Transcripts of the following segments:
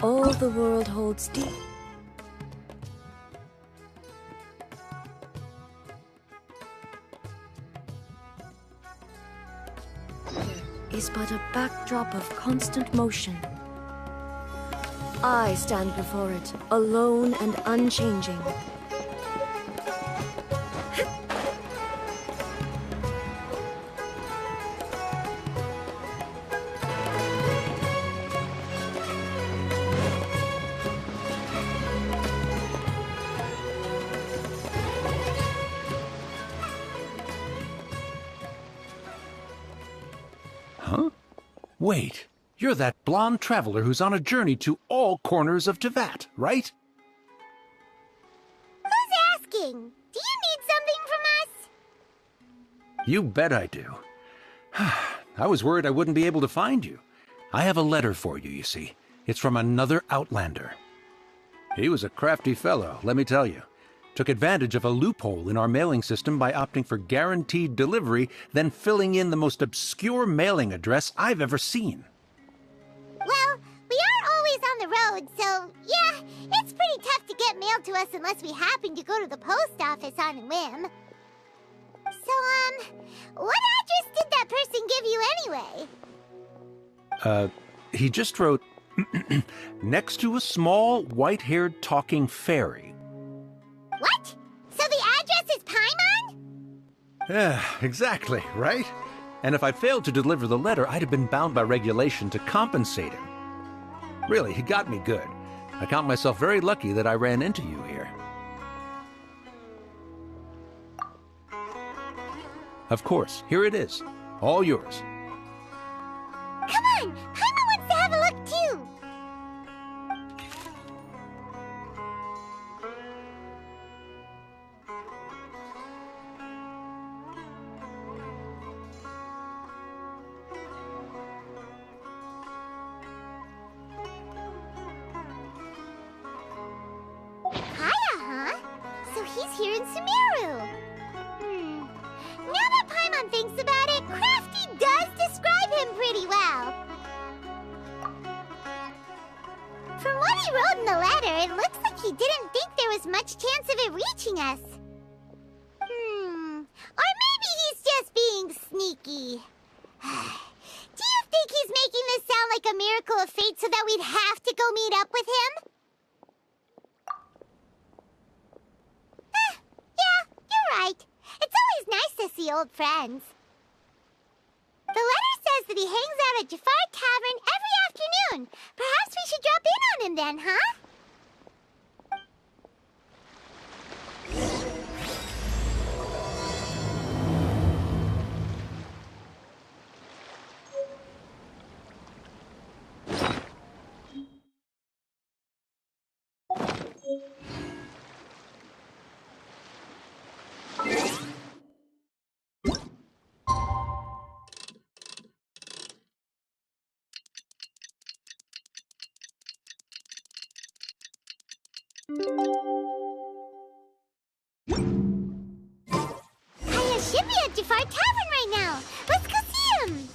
All the world holds deep is but a backdrop of constant motion. I stand before it, alone and unchanging. Huh? Wait, you're that blonde traveler who's on a journey to all corners of Teyvat, right? Who's asking? Do you need something from us? You bet I do. I was worried I wouldn't be able to find you. I have a letter for you, you see. It's from another Outlander. He was a crafty fellow, let me tell you. Took advantage of a loophole in our mailing system by opting for guaranteed delivery, then filling in the most obscure mailing address I've ever seen. Well, we are always on the road, so yeah, it's pretty tough to get mail to us unless we happen to go to the post office on a whim. So, what address did that person give you anyway? He just wrote, next to a small, white-haired talking fairy. What? So the address is Paimon? Yeah, exactly, right? And if I failed to deliver the letter, I'd have been bound by regulation to compensate him. Really, he got me good. I count myself very lucky that I ran into you here. Of course, here it is. All yours. Come on! Paimon wants to have a look too! Kaya, huh? So he's here in Sumeru. Now that Paimon thinks about it, Crafty does describe him pretty well. From what he wrote in the letter, it looks like he didn't think there was much chance of it reaching us. Or maybe he's just being sneaky. Do you think he's making this sound like a miracle of fate so that we'd have to go meet up with him? Yeah, you're right. It's always nice to see old friends. The letter says that he hangs out at Jafar Tavern every afternoon. Perhaps we should drop in on him then, huh? Kaya should be at Jafar Tavern right now. Let's go see him.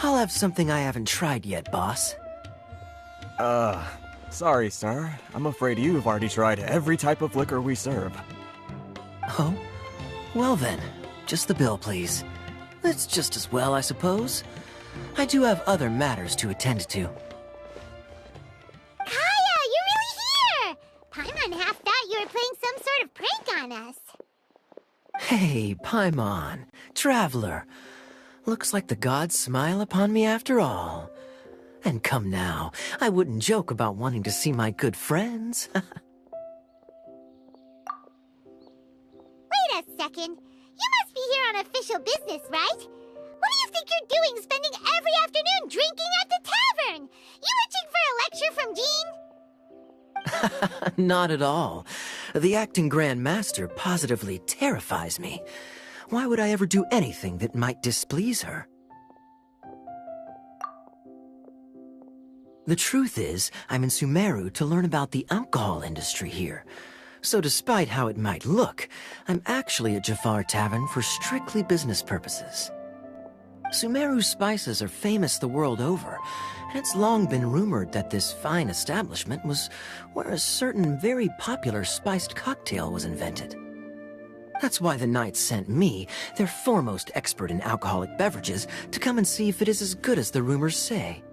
I'll have something I haven't tried yet, boss. Sorry, sir. I'm afraid you've already tried every type of liquor we serve. Oh? Well then, just the bill, please. That's just as well, I suppose. I do have other matters to attend to. Kaya, you're really here! Paimon half thought you were playing some sort of prank on us. Hey, Paimon, traveler. Looks like the gods smile upon me after all. And come now, I wouldn't joke about wanting to see my good friends. Wait a second. You must be here on official business, right? What do you think you're doing spending every afternoon drinking at the tavern? You itching for a lecture from Jean? Not at all. The acting Grand Master positively terrifies me. Why would I ever do anything that might displease her? The truth is, I'm in Sumeru to learn about the alcohol industry here. So despite how it might look, I'm actually at Jafar Tavern for strictly business purposes. Sumeru spices are famous the world over, and it's long been rumored that this fine establishment was where a certain very popular spiced cocktail was invented. That's why the Knights sent me, their foremost expert in alcoholic beverages, to come and see if it is as good as the rumors say.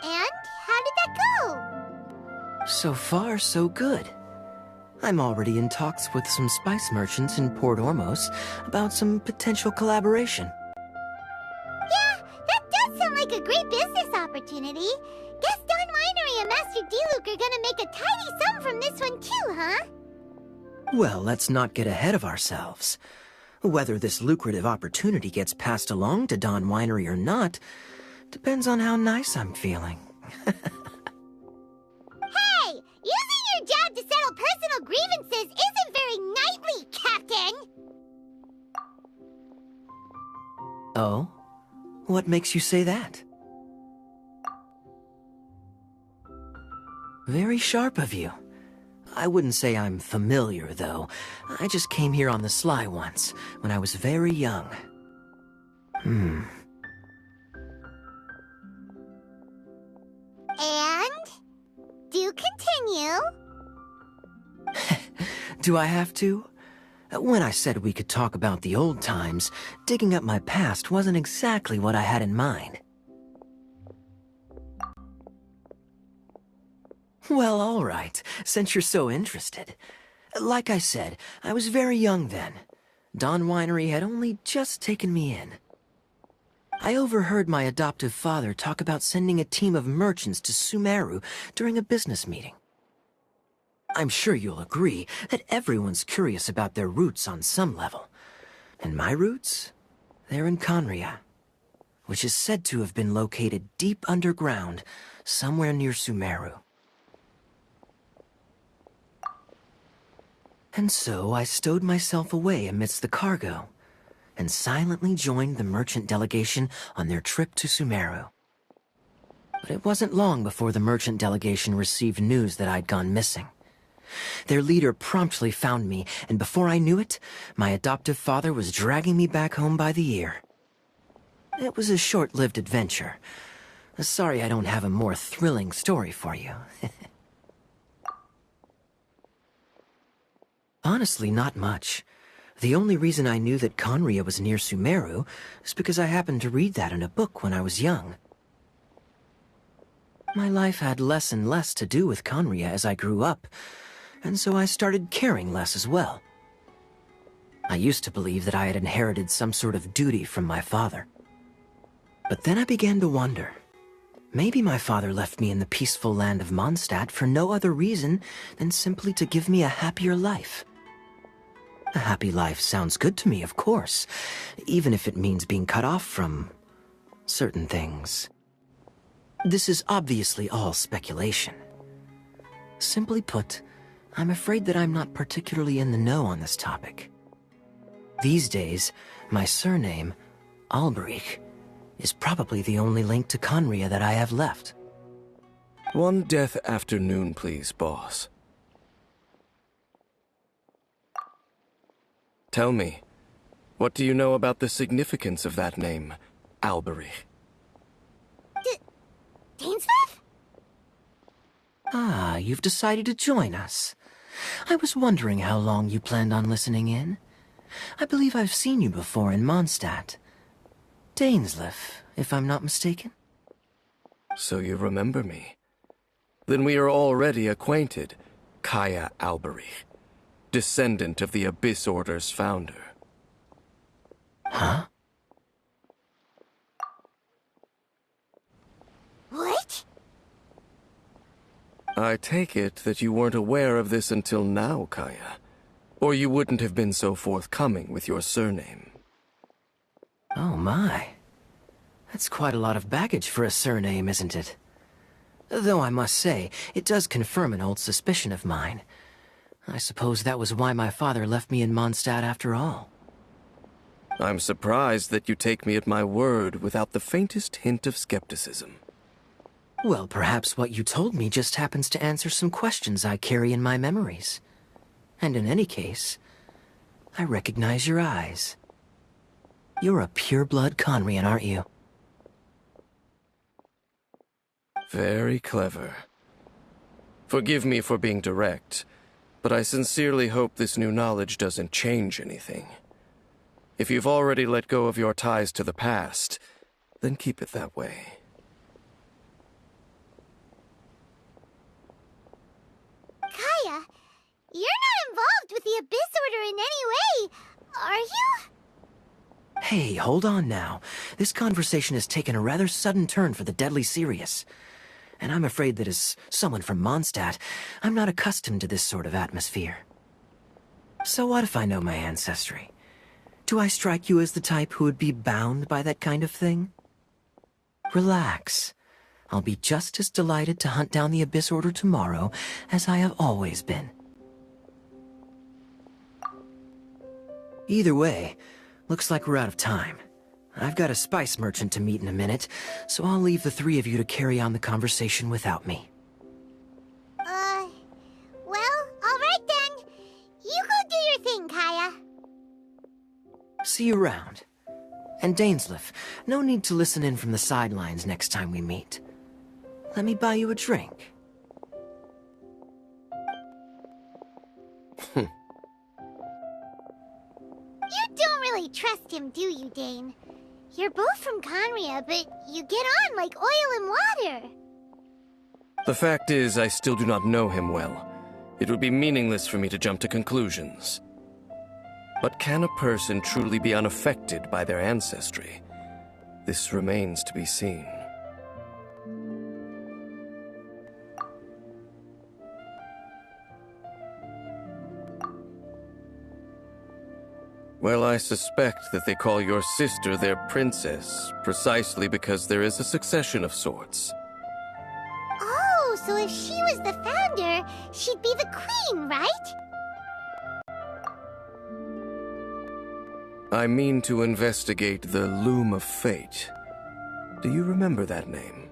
And how did that go? So far, so good. I'm already in talks with some spice merchants in Port Ormos about some potential collaboration. Yeah, that does sound like a great business opportunity. Guess Don Winery and Master D-Luke are gonna make a tidy sum from this one too, huh? Well, let's not get ahead of ourselves. Whether this lucrative opportunity gets passed along to Don Winery or not depends on how nice I'm feeling. Hey! Using your job to settle personal grievances isn't very knightly, Captain! Oh? What makes you say that? Very sharp of you. I wouldn't say I'm familiar, though. I just came here on the sly once, when I was very young. And? Do continue. Do I have to? When I said we could talk about the old times, digging up my past wasn't exactly what I had in mind. Well, all right, since you're so interested. Like I said, I was very young then. Don Winery had only just taken me in. I overheard my adoptive father talk about sending a team of merchants to Sumeru during a business meeting. I'm sure you'll agree that everyone's curious about their roots on some level. And my roots? They're in Conria, which is said to have been located deep underground, somewhere near Sumeru. And so I stowed myself away amidst the cargo, and silently joined the merchant delegation on their trip to Sumeru. But it wasn't long before the merchant delegation received news that I'd gone missing. Their leader promptly found me, and before I knew it, my adoptive father was dragging me back home by the ear. It was a short-lived adventure. Sorry I don't have a more thrilling story for you. Honestly, not much. The only reason I knew that Conria was near Sumeru is because I happened to read that in a book when I was young. My life had less and less to do with Conria as I grew up, and so I started caring less as well. I used to believe that I had inherited some sort of duty from my father. But then I began to wonder. Maybe my father left me in the peaceful land of Mondstadt for no other reason than simply to give me a happier life. A happy life sounds good to me, of course, even if it means being cut off from certain things. This is obviously all speculation. Simply put, I'm afraid that I'm not particularly in the know on this topic. These days, my surname, Alberich, is probably the only link to Conria that I have left. One death afternoon, please, boss. Tell me, what do you know about the significance of that name, Alberich? Dainsmith? Ah, you've decided to join us. I was wondering how long you planned on listening in. I believe I've seen you before in Mondstadt. Dainsleif, if I'm not mistaken. So you remember me. Then we are already acquainted, Kaya Alberich, descendant of the Abyss Order's founder. Huh? What? I take it that you weren't aware of this until now, Kaya. Or you wouldn't have been so forthcoming with your surname. Oh, my. That's quite a lot of baggage for a surname, isn't it? Though I must say, it does confirm an old suspicion of mine. I suppose that was why my father left me in Mondstadt after all. I'm surprised that you take me at my word without the faintest hint of skepticism. Well, perhaps what you told me just happens to answer some questions I carry in my memories. And in any case, I recognize your eyes. You're a pure-blood Conrian, aren't you? Very clever. Forgive me for being direct, but I sincerely hope this new knowledge doesn't change anything. If you've already let go of your ties to the past, then keep it that way. Kaya, you're not involved with the Abyss Order in any way, are you? Hey, hold on now. This conversation has taken a rather sudden turn for the deadly serious. And I'm afraid that as someone from Mondstadt, I'm not accustomed to this sort of atmosphere. So what if I know my ancestry? Do I strike you as the type who would be bound by that kind of thing? Relax. I'll be just as delighted to hunt down the Abyss Order tomorrow as I have always been. Either way, looks like we're out of time. I've got a spice merchant to meet in a minute, so I'll leave the three of you to carry on the conversation without me. Well, alright then. You go do your thing, Kaya. See you around. And Dainsleif, no need to listen in from the sidelines next time we meet. Let me buy you a drink. You don't really trust him, do you, Dane? You're both from Conria, but you get on like oil and water. The fact is, I still do not know him well. It would be meaningless for me to jump to conclusions. But can a person truly be unaffected by their ancestry? This remains to be seen. Well, I suspect that they call your sister their princess, precisely because there is a succession of sorts. Oh, so if she was the founder, she'd be the queen, right? I mean to investigate the Loom of Fate. Do you remember that name?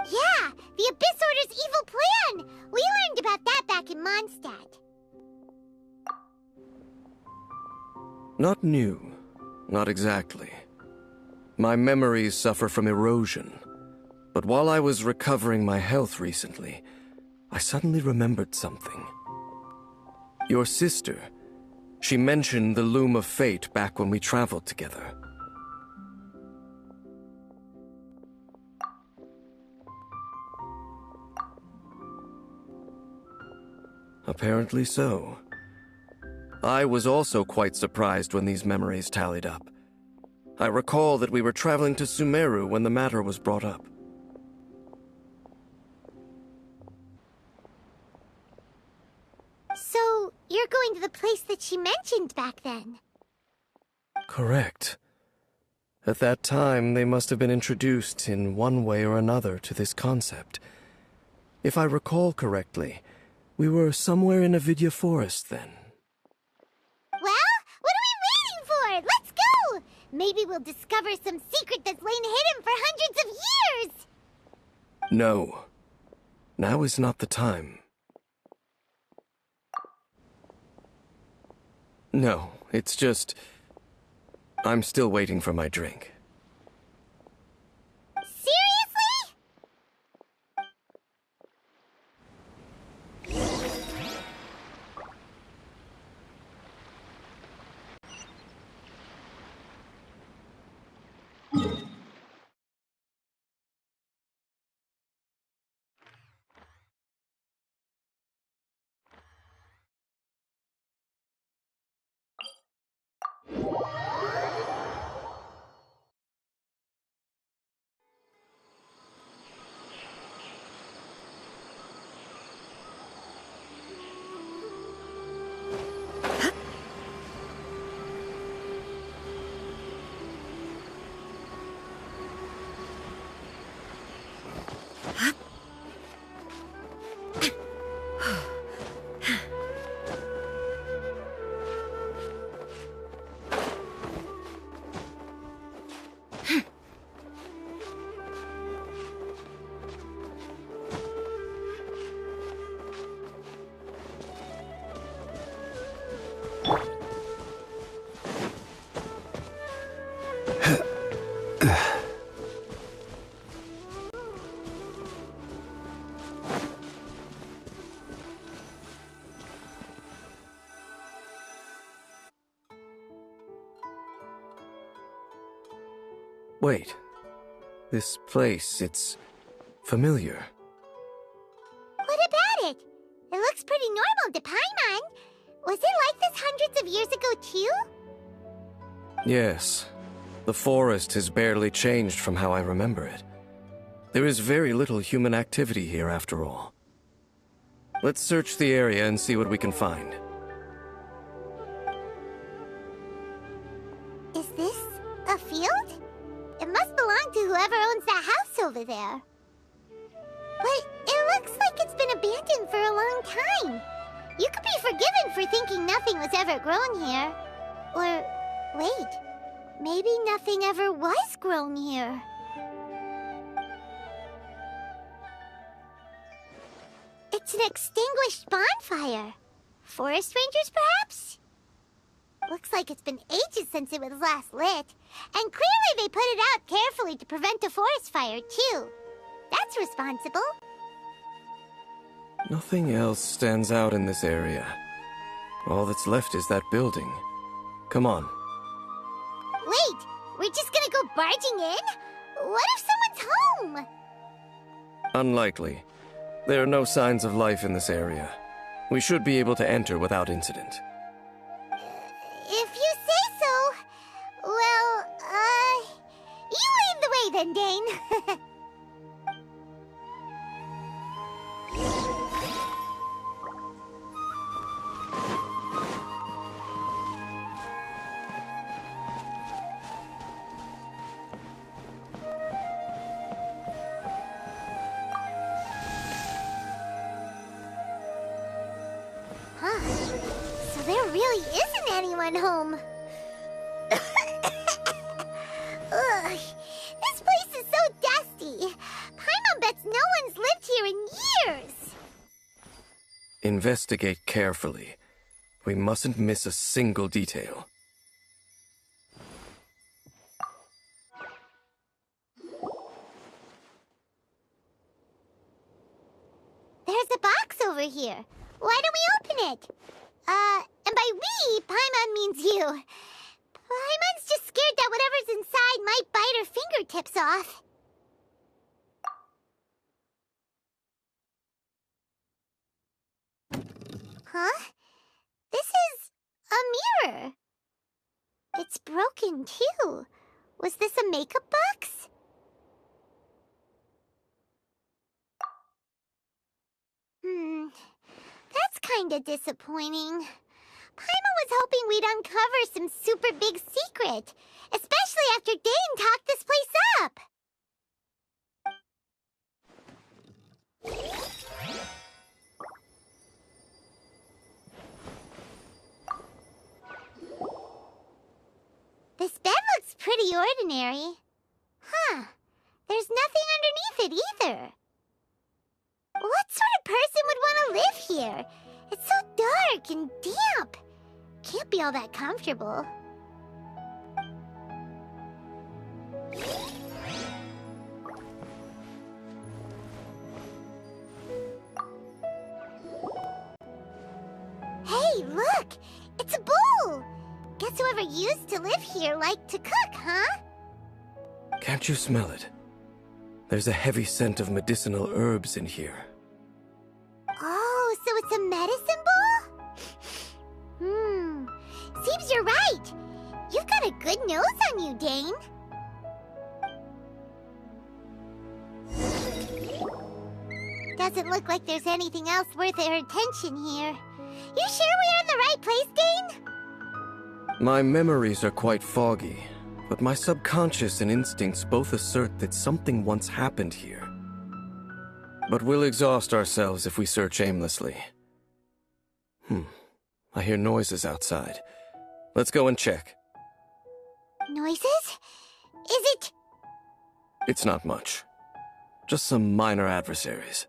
Yeah, the Abyss Order's evil plan! We learned about that back in Mondstadt. Not new. Not exactly. My memories suffer from erosion. But while I was recovering my health recently, I suddenly remembered something. Your sister, she mentioned the Loom of Fate back when we traveled together. Apparently so. I was also quite surprised when these memories tallied up. I recall that we were traveling to Sumeru when the matter was brought up. So, you're going to the place that she mentioned back then? Correct. At that time, they must have been introduced in one way or another to this concept. If I recall correctly, we were somewhere in Avidya Forest then. Well, what are we waiting for? Let's go! Maybe we'll discover some secret that's lain hidden for hundreds of years! No. Now is not the time. No, it's just... I'm still waiting for my drink. Wait. This place, it's familiar. What about it? It looks pretty normal to Paimon. Was it like this hundreds of years ago, too? Yes. The forest has barely changed from how I remember it. There is very little human activity here, after all. Let's search the area and see what we can find. Is this a field? It must belong to whoever owns that house over there. But it looks like it's been abandoned for a long time. You could be forgiven for thinking nothing was ever grown here. Or, wait, maybe nothing ever was grown here. It's an extinguished bonfire. Forest rangers, perhaps? Looks like it's been ages since it was last lit. And clearly they put it out carefully to prevent a forest fire, too. That's responsible. Nothing else stands out in this area. All that's left is that building. Come on. Wait, we're just gonna go barging in? What if someone's home? Unlikely. There are no signs of life in this area. We should be able to enter without incident. If you say so. Well, you lead the way then, Dane. So there really isn't anyone home. Ugh, this place is so dusty. Paimon bets no one's lived here in years. Investigate carefully. We mustn't miss a single detail. There's a box over here. Why don't we open it? And by we, Paimon means you. Paimon's just scared that whatever's inside might bite her fingertips off. Huh? This is a mirror. It's broken, too. Was this a makeup box? That's kinda disappointing. Paimon was hoping we'd uncover some super big secret, especially after Dane talked this place up. This bed looks pretty ordinary. Huh. There's nothing underneath it either. What sort of person would want to live here? It's so dark and damp. Can't be all that comfortable. Hey, look! It's a bowl! Guess whoever used to live here liked to cook, huh? Can't you smell it? There's a heavy scent of medicinal herbs in here. Oh, so it's a medicine bowl? Seems you're right. You've got a good nose on you, Dane. Doesn't look like there's anything else worth our attention here. You sure we're in the right place, Dane? My memories are quite foggy, but my subconscious and instincts both assert that something once happened here. But we'll exhaust ourselves if we search aimlessly. I hear noises outside. Let's go and check. Noises? Is it... It's not much. Just some minor adversaries.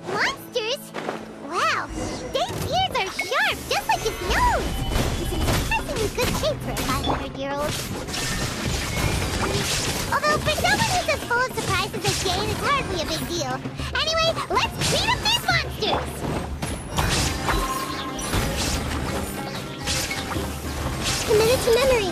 Monsters? Wow, Dane's ears are sharp, just like his nose! He's in surprisingly good shape for a 500-year-old. Well, for someone who's as full of surprises as Jane, it's hardly a big deal. Anyway, let's beat up these monsters! Committed to memory.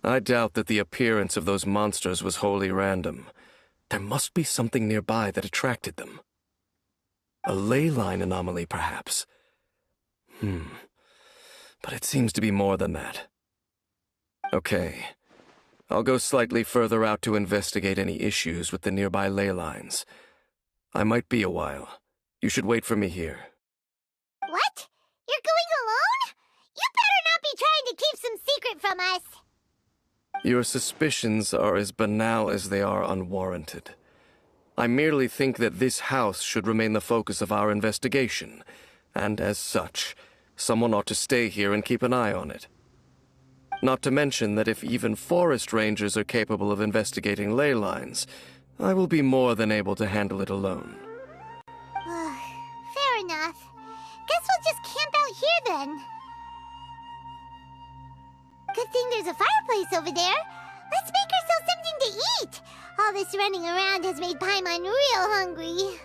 I doubt that the appearance of those monsters was wholly random. There must be something nearby that attracted them. A ley line anomaly, perhaps. But it seems to be more than that. Okay. I'll go slightly further out to investigate any issues with the nearby ley lines. I might be a while. You should wait for me here. What? You're going alone? You better not be trying to keep some secret from us. Your suspicions are as banal as they are unwarranted. I merely think that this house should remain the focus of our investigation, and as such, someone ought to stay here and keep an eye on it. Not to mention that if even forest rangers are capable of investigating ley lines, I will be more than able to handle it alone. Fair enough. Guess we'll just camp out here then. Good thing there's a fireplace over there. Let's make ourselves something to eat. All this running around has made Paimon real hungry.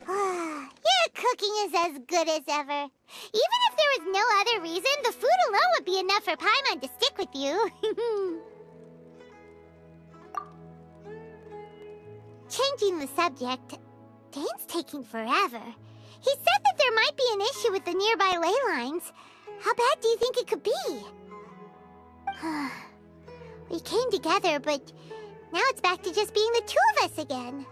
Your cooking is as good as ever. Even if there was no other reason, the food alone would be enough for Paimon to stick with you. Changing the subject, Dane's taking forever. He said that there might be an issue with the nearby ley lines. How bad do you think it could be? We came together, but now it's back to just being the two of us again.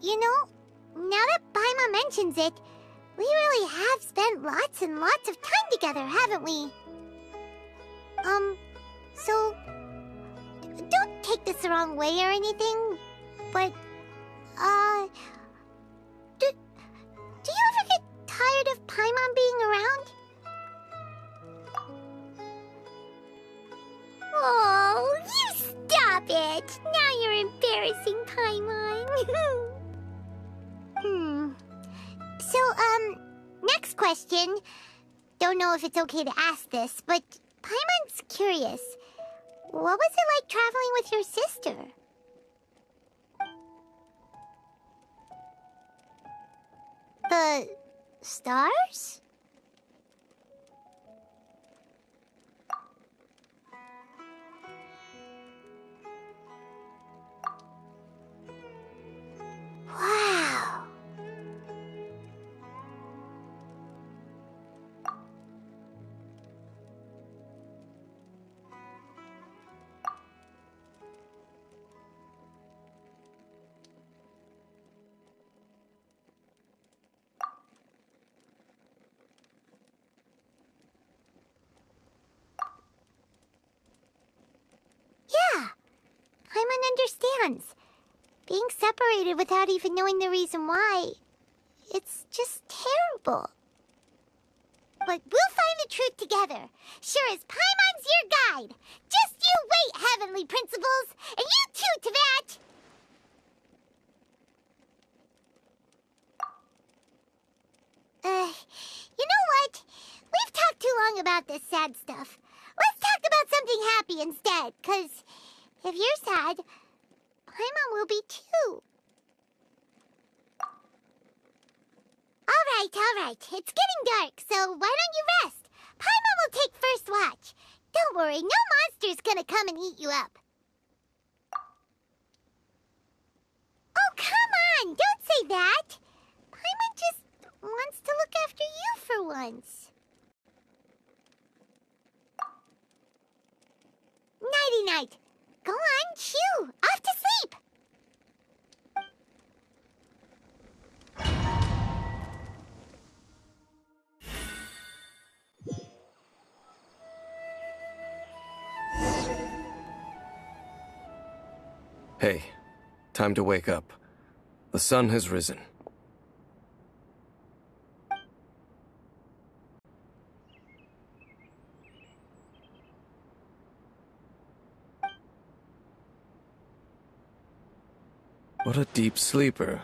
You know, now that Paimon mentions it, we really have spent lots and lots of time together, haven't we? So, don't take this the wrong way or anything, but, do you ever get tired of Paimon being around? Oh, you stop it! Now you're embarrassing Paimon. So, next question. Don't know if it's okay to ask this, but Paimon's curious. What was it like traveling with your sister? The stars? Wow. Yeah, Paimon understands. Being separated without even knowing the reason why, it's just terrible. But we'll find the truth together. Sure as Paimon's your guide. Just you wait, Heavenly Principles, and you too, Teyvat! You know what? We've talked too long about this sad stuff. Let's talk about something happy instead, 'cause if you're sad, Paimon will be too. All right. It's getting dark, so why don't you rest? Paimon monster's gonna come and eat you up. Oh, come on! Don't say that! Paimon just wants to look after you for once. Nighty-night. Go on, chew. Off to sleep. Hey, time to wake up. The sun has risen. What a deep sleeper.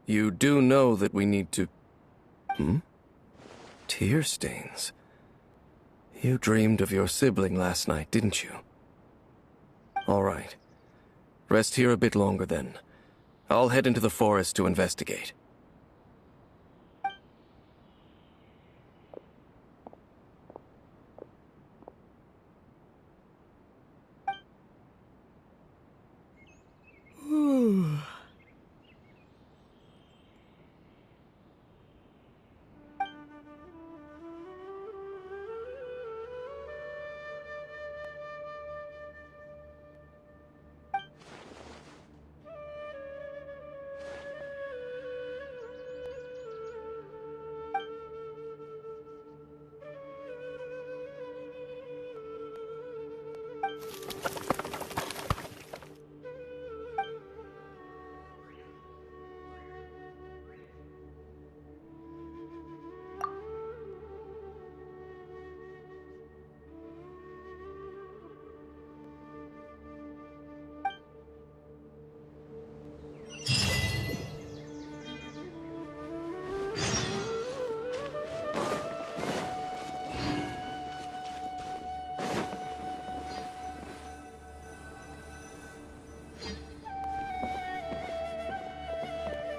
You do know that we need to... Tear stains. You dreamed of your sibling last night, didn't you? All right. Rest here a bit longer then. I'll head into the forest to investigate.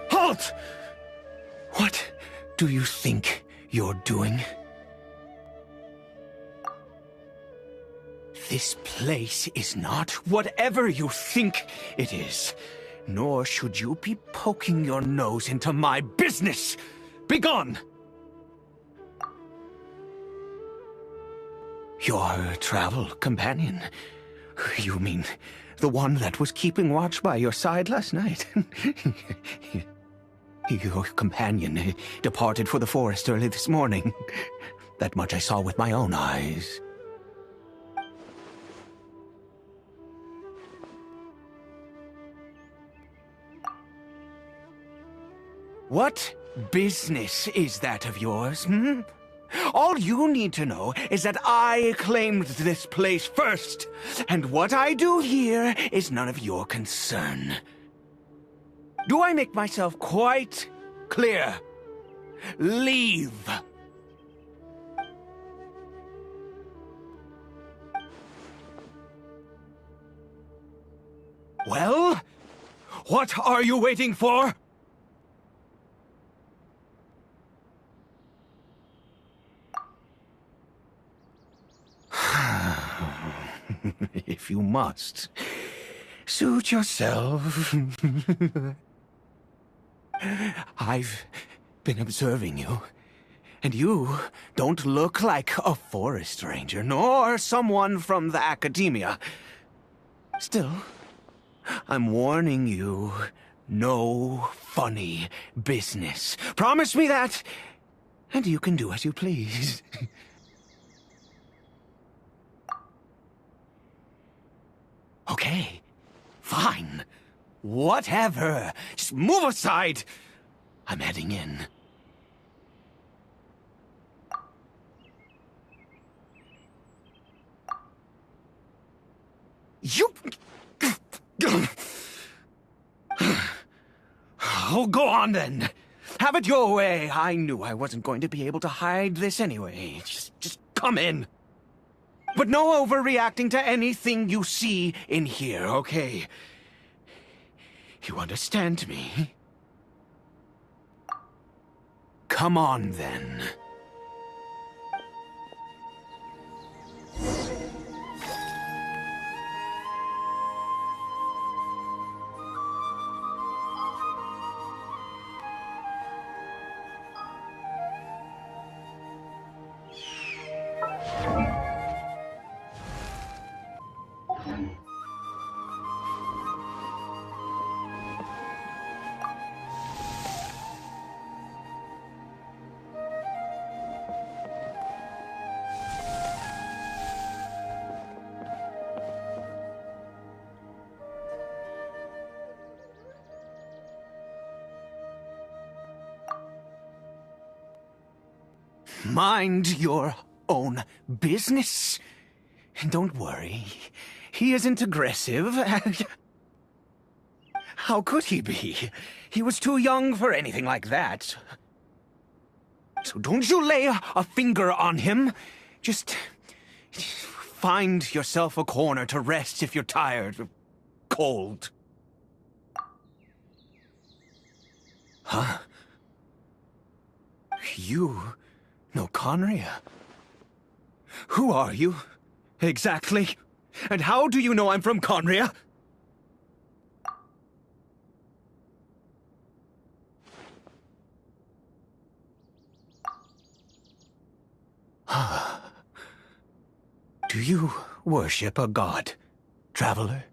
Halt! What do you think you're doing? This place is not whatever you think it is. Nor should you be poking your nose into my business. Begone! Your travel companion? You mean the one that was keeping watch by your side last night? Your companion departed for the forest early this morning. That much I saw with my own eyes. What business is that of yours, All you need to know is that I claimed this place first, and what I do here is none of your concern. Do I make myself quite clear? Leave. Well, what are you waiting for? If you must, suit yourself. I've been observing you, and you don't look like a forest ranger, nor someone from the academia. Still, I'm warning you, no funny business. Promise me that, and you can do as you please. Okay, fine. Whatever. Just move aside. I'm heading in. You... Oh, go on then. Have it your way. I knew I wasn't going to be able to hide this anyway. Just come in. But no overreacting to anything you see in here, okay? You understand me? Come on, then. Mind your own business. Don't worry. He isn't aggressive. How could he be? He was too young for anything like that. So don't you lay a finger on him. Just find yourself a corner to rest if you're tired or cold. Huh? You know Conria? Who are you, exactly? And how do you know I'm from Conria? Do you worship a god, traveler?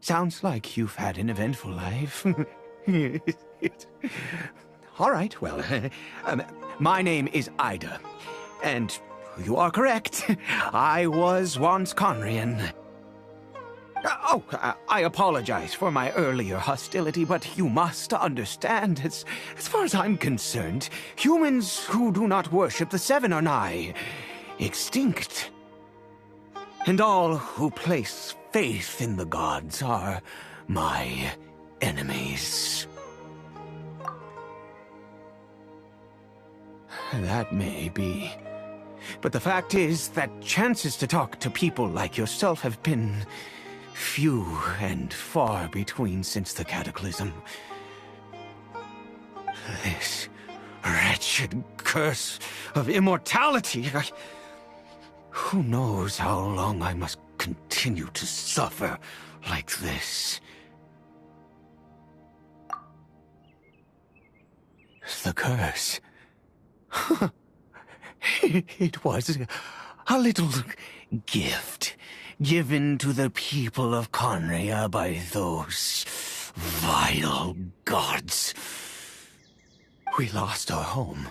Sounds like you've had an eventful life. All right, well, my name is Ida, and you are correct. I was once Conrian. I apologize for my earlier hostility, but you must understand, as far as I'm concerned, humans who do not worship the Seven are nigh extinct. And all who place faith in the gods are my enemies. That may be. But the fact is that chances to talk to people like yourself have been few and far between since the Cataclysm. This wretched curse of immortality. Who knows how long I must continue to suffer like this? The curse. It was a little gift given to the people of Conria by those vile gods. We lost our home,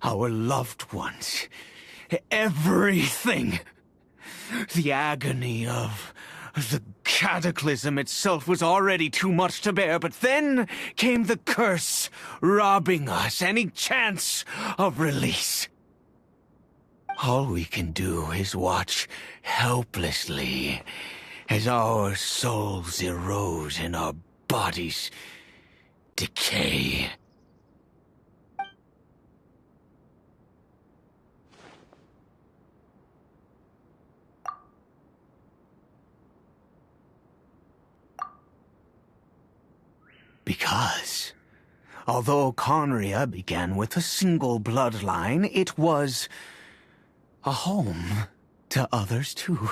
our loved ones, everything. The agony of the cataclysm itself was already too much to bear, but then came the curse, robbing us any chance of release. All we can do is watch helplessly as our souls erode and our bodies decay. Because, although Conria began with a single bloodline, it was a home to others too.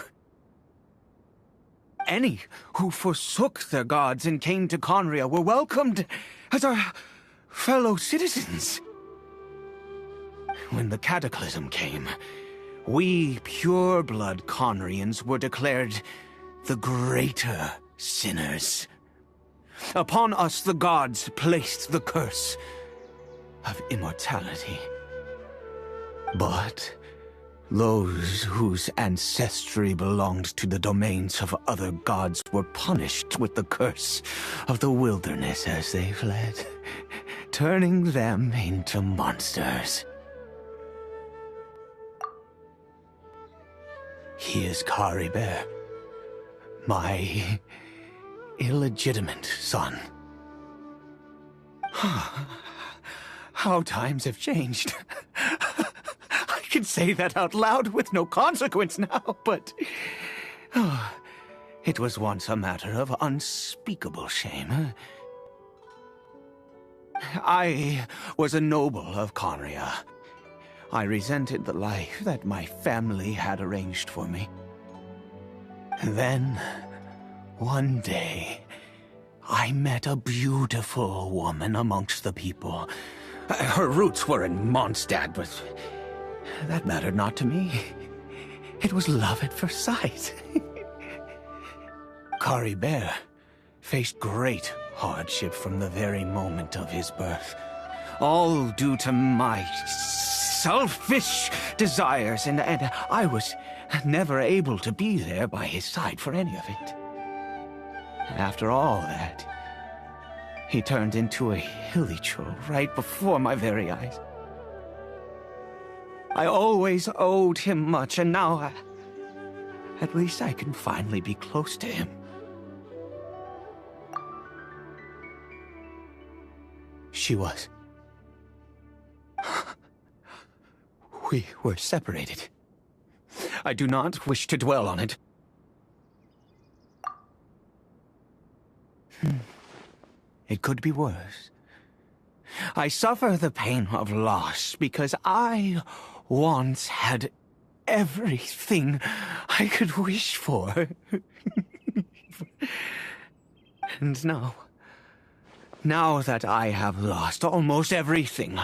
Any who forsook their gods and came to Conria were welcomed as our fellow citizens. When the Cataclysm came, we pure-blood Conrians were declared the greater sinners. Upon us the gods placed the curse of immortality. But those whose ancestry belonged to the domains of other gods were punished with the curse of the wilderness as they fled, turning them into monsters. He is Caribert, my illegitimate son. How times have changed. I can say that out loud with no consequence now, but it was once a matter of unspeakable shame. I was a noble of Conria. I resented the life that my family had arranged for me. Then, one day, I met a beautiful woman amongst the people Her roots were in Mondstadt, but that mattered not to me. It was love at first sight. Caribert faced great hardship from the very moment of his birth. All due to my selfish desires, and I was never able to be there by his side for any of it. After all that, he turned into a hilichurl right before my very eyes. I always owed him much, and now at least I can finally be close to him. She was. We were separated. I do not wish to dwell on it. It could be worse. I suffer the pain of loss because I once had everything I could wish for. And now that I have lost almost everything,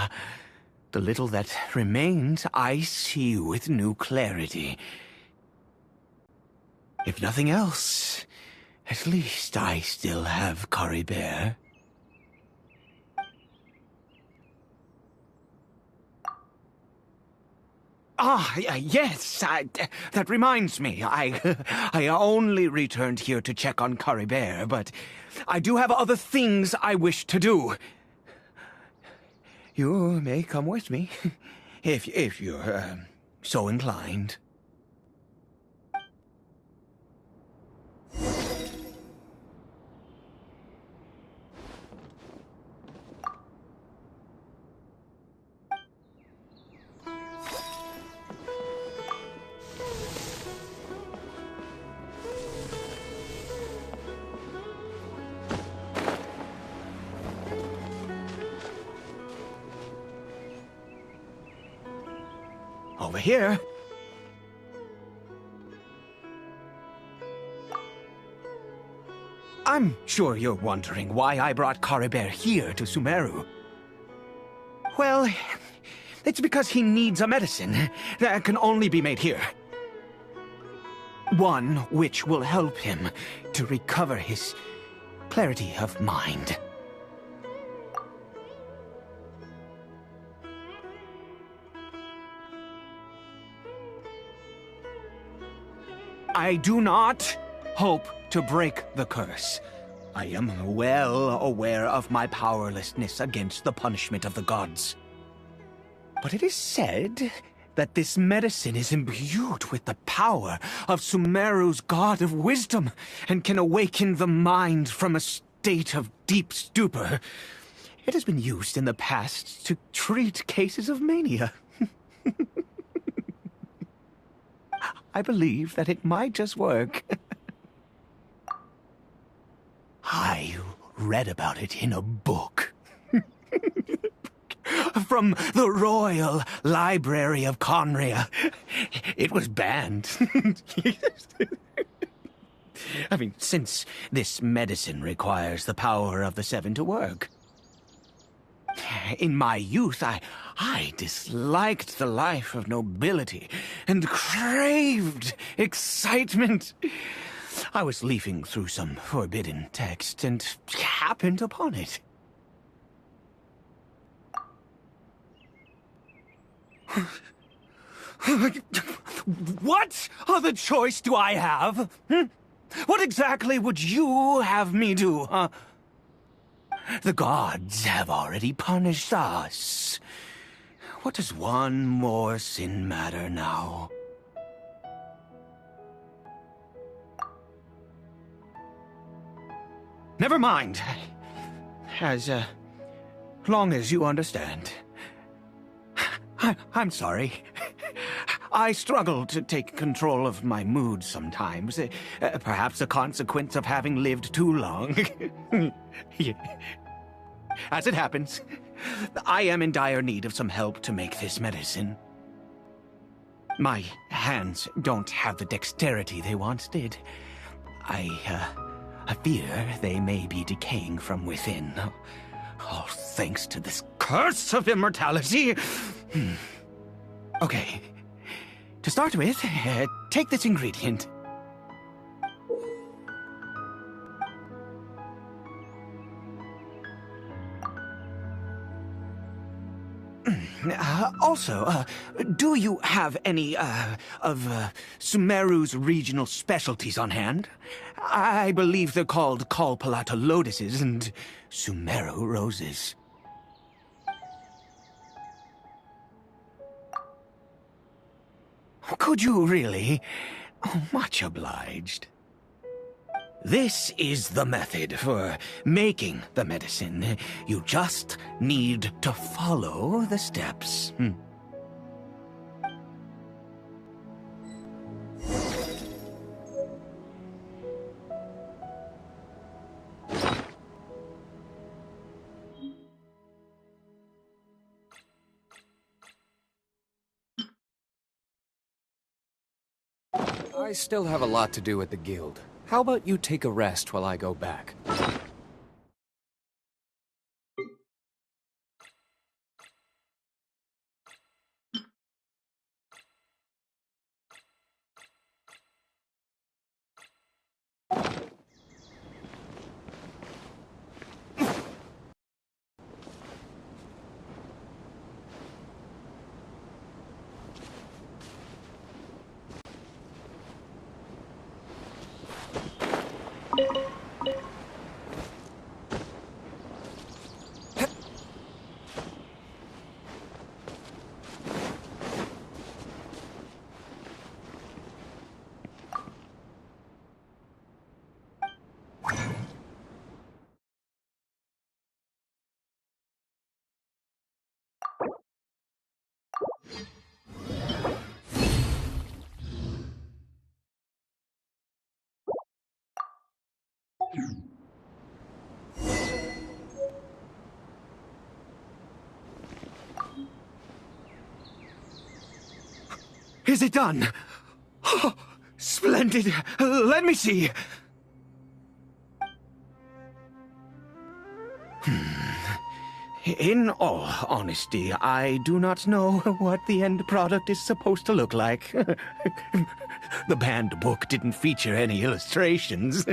the little that remains I see with new clarity. If nothing else, at least I still have Caribert. Yes, that reminds me. I only returned here to check on Caribert, but I do have other things I wish to do. You may come with me, if you're so inclined. Over here. I'm sure you're wondering why I brought Caribert here to Sumeru. Well, it's because he needs a medicine that can only be made here. One which will help him to recover his clarity of mind. I do not hope to break the curse. I am well aware of my powerlessness against the punishment of the gods. But it is said that this medicine is imbued with the power of Sumeru's god of wisdom and can awaken the mind from a state of deep stupor. It has been used in the past to treat cases of mania. I believe that it might just work. I read about it in a book. From the Royal Library of Conria. It was banned. I mean, since this medicine requires the power of the Seven to work. In my youth, I disliked the life of nobility and craved excitement. I was leafing through some forbidden text and happened upon it. What other choice do I have? What exactly would you have me do, huh? The gods have already punished us. What does one more sin matter now? Never mind. As long as you understand. I'm sorry. I struggle to take control of my mood sometimes. Perhaps a consequence of having lived too long. As it happens, I am in dire need of some help to make this medicine. My hands don't have the dexterity they once did. I fear they may be decaying from within. All thanks to this curse of immortality. Okay. To start with, take this ingredient. Also, do you have any, of Sumeru's regional specialties on hand? I believe they're called Kalpalata lotuses and Sumeru roses. Could you really? Oh, much obliged. This is the method for making the medicine. You just need to follow the steps. I still have a lot to do at the guild. How about you take a rest while I go back? Is it done? Oh, splendid. Let me see. In all honesty, I do not know what the end product is supposed to look like. The banned book didn't feature any illustrations.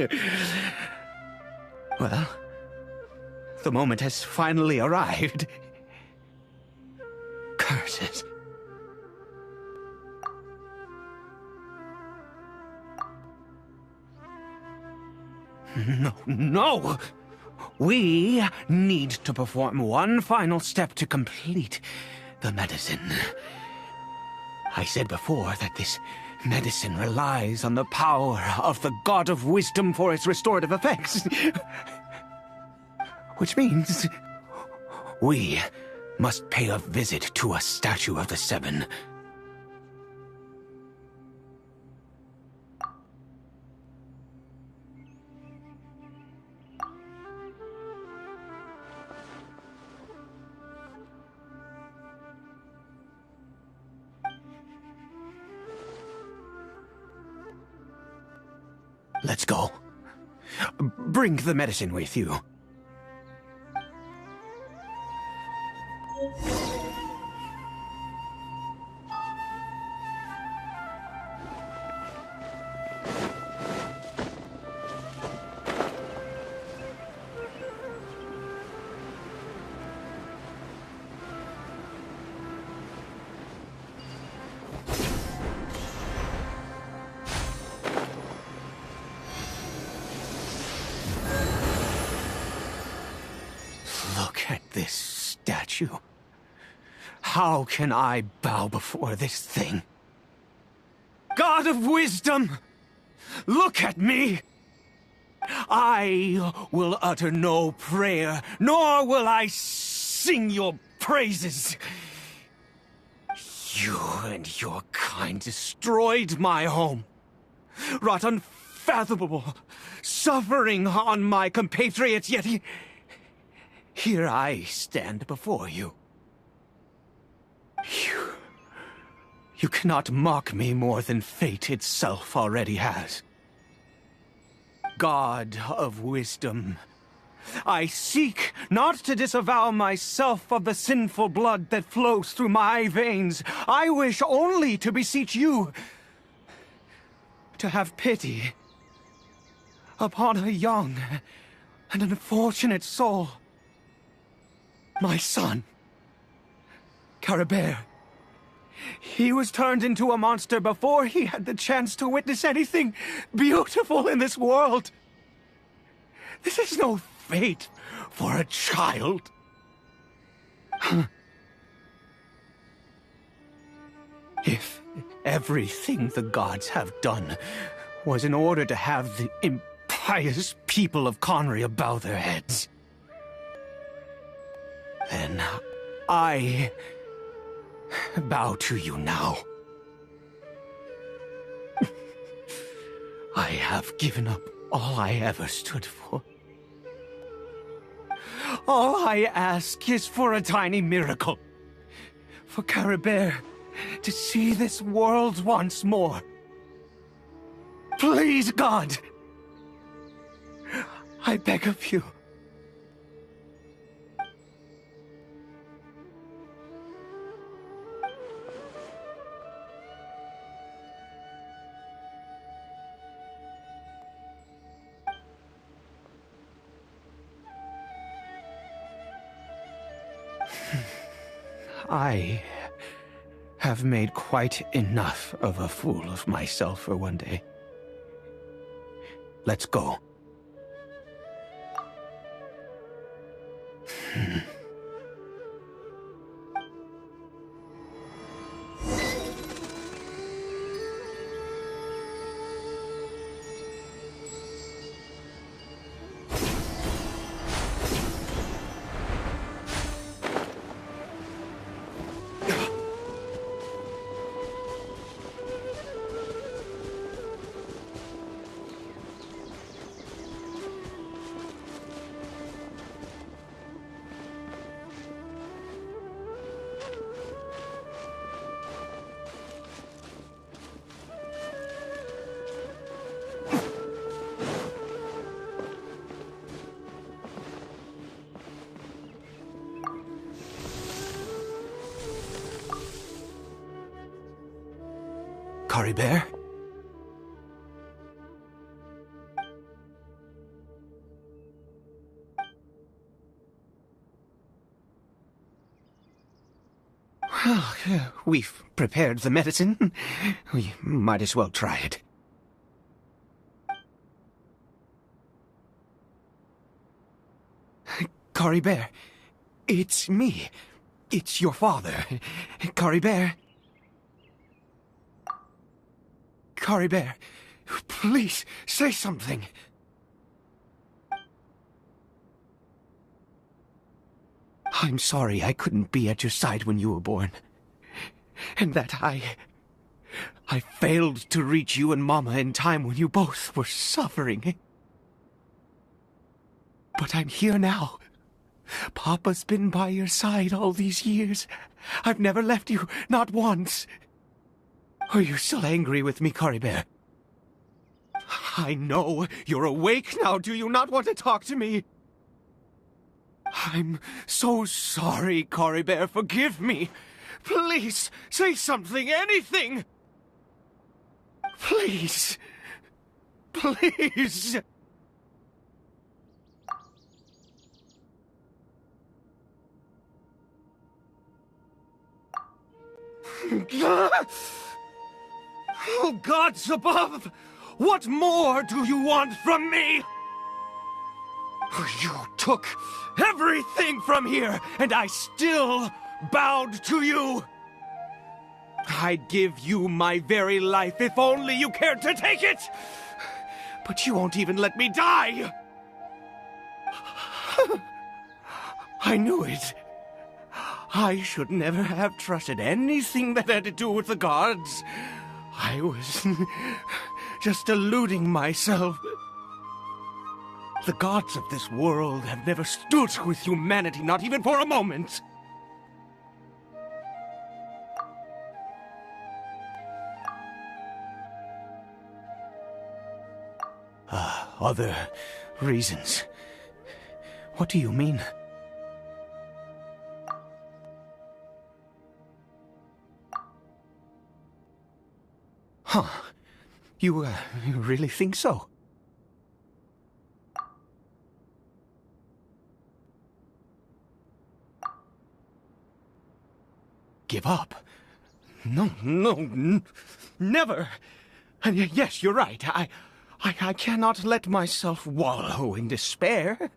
Well, the moment has finally arrived. Curses. No! We need to perform one final step to complete the medicine. I said before that this medicine relies on the power of the God of Wisdom for its restorative effects. Which means we must pay a visit to a statue of the Seven. Let's go. Bring the medicine with you. This statue. How can I bow before this thing? God of Wisdom! Look at me! I will utter no prayer, nor will I sing your praises. You and your kind destroyed my home, wrought unfathomable suffering on my compatriots, yet here I stand before you. You cannot mock me more than fate itself already has. God of Wisdom, I seek not to disavow myself of the sinful blood that flows through my veins. I wish only to beseech you to have pity upon a young and unfortunate soul. My son, Caribert. He was turned into a monster before he had the chance to witness anything beautiful in this world. This is no fate for a child. If everything the gods have done was in order to have the impious people of Conria bow their heads, then I bow to you now. I have given up all I ever stood for. All I ask is for a tiny miracle. For Caribert to see this world once more. Please, God. I beg of you. I have made quite enough of a fool of myself for one day. Let's go. Caribert? Well, we've prepared the medicine. We might as well try it. Caribert, it's me. It's your father. Caribert. Caribert, please, say something. I'm sorry I couldn't be at your side when you were born. And that I failed to reach you and Mama in time when you both were suffering. But I'm here now. Papa's been by your side all these years. I've never left you, not once. Are you still angry with me, Caribert? I know you're awake now. Do you not want to talk to me? I'm so sorry, Caribert. Forgive me. Please, say something, anything. Please. Please. Oh, gods above! What more do you want from me? You took everything from here, and I still bowed to you. I'd give you my very life if only you cared to take it. But you won't even let me die. I knew it. I should never have trusted anything that had to do with the gods. I was just deluding myself. The gods of this world have never stood with humanity, not even for a moment. Other reasons. What do you mean? Huh. You really think so? Give up? No, never. And yes, you're right. I cannot let myself wallow in despair.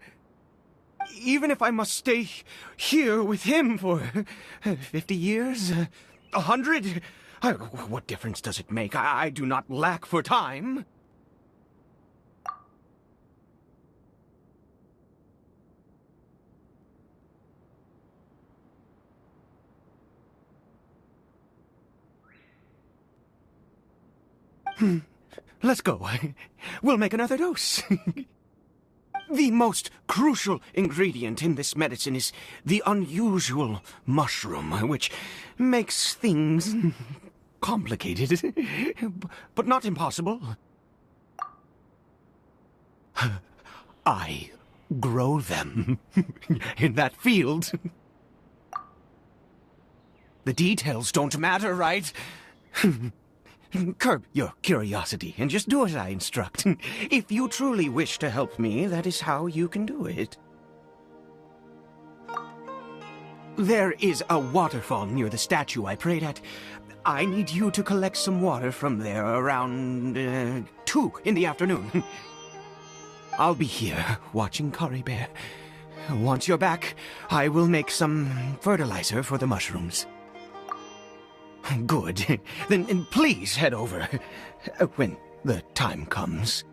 Even if I must stay here with him for 50 years, 100, what difference does it make? I do not lack for time. Let's go. We'll make another dose. The most crucial ingredient in this medicine is the unusual mushroom, which makes things complicated, but not impossible. I grow them in that field. The details don't matter, right? Curb your curiosity and just do as I instruct. If you truly wish to help me, that is how you can do it. There is a waterfall near the statue I prayed at. I need you to collect some water from there around 2 in the afternoon. I'll be here watching Caribert. Once you're back, I will make some fertilizer for the mushrooms. Good. Then please head over when the time comes.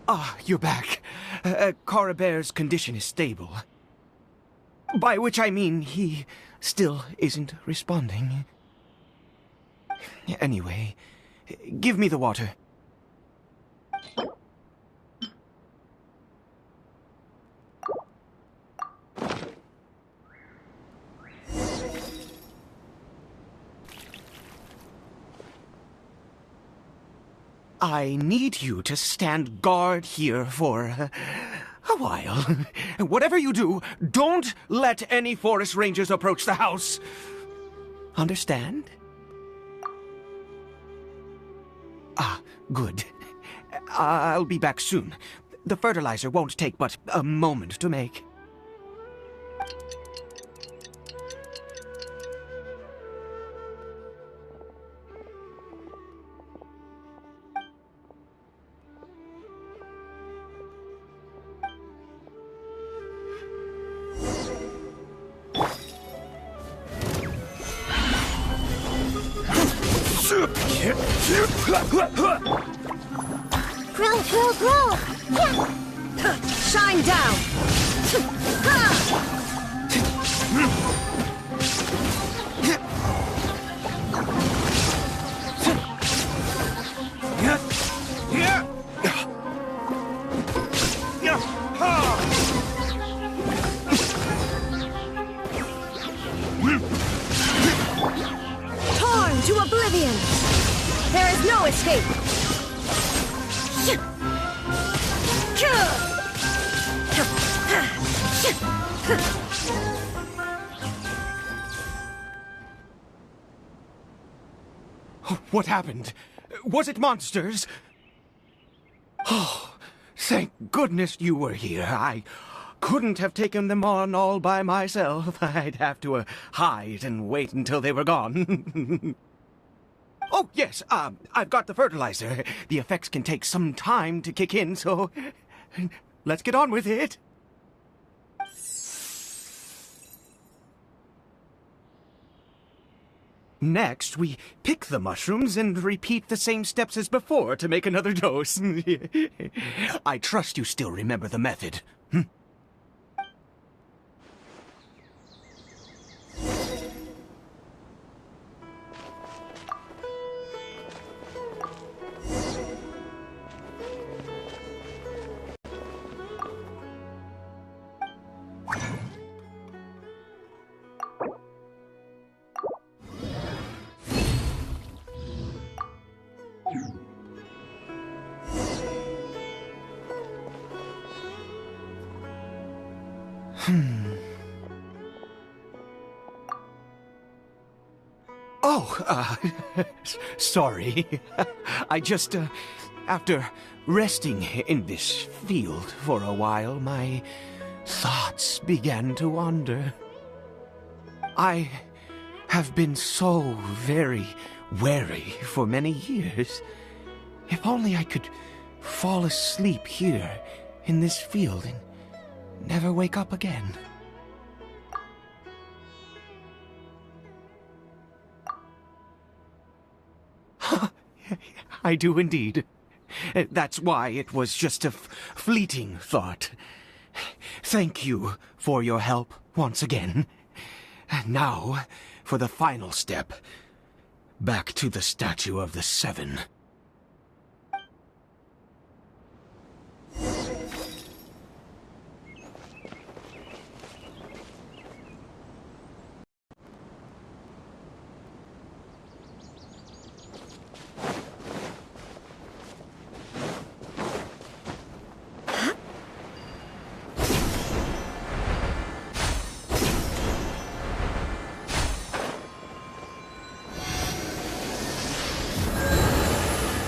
Ah, you're back. Caribert's condition is stable. By which I mean he still isn't responding. Anyway, give me the water. I need you to stand guard here for a while. Whatever you do, don't let any forest rangers approach the house. Understand? Ah, good. I'll be back soon. The fertilizer won't take but a moment to make. Grow! Yeah. Shine down! Torn to oblivion! There is no escape! What happened? Was it monsters? Oh, thank goodness you were here. I couldn't have taken them on all by myself. I'd have to hide and wait until they were gone. Oh, yes, I've got the fertilizer. The effects can take some time to kick in, so let's get on with it. Next, we pick the mushrooms and repeat the same steps as before to make another dose. I trust you still remember the method. Oh, sorry. I just, after resting in this field for a while, my thoughts began to wander. I have been so very wary for many years. If only I could fall asleep here in this field and never wake up again. I do indeed. That's why it was just a fleeting thought. Thank you for your help once again. And now, for the final step. Back to the Statue of the Seven.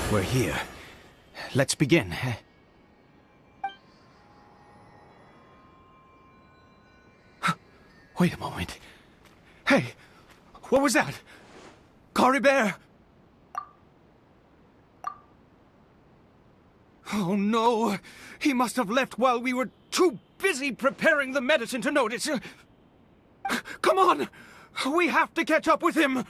We're here. Let's begin. Wait a moment. Hey, what was that? Caribert! Oh no! He must have left while we were too busy preparing the medicine to notice. Come on! We have to catch up with him!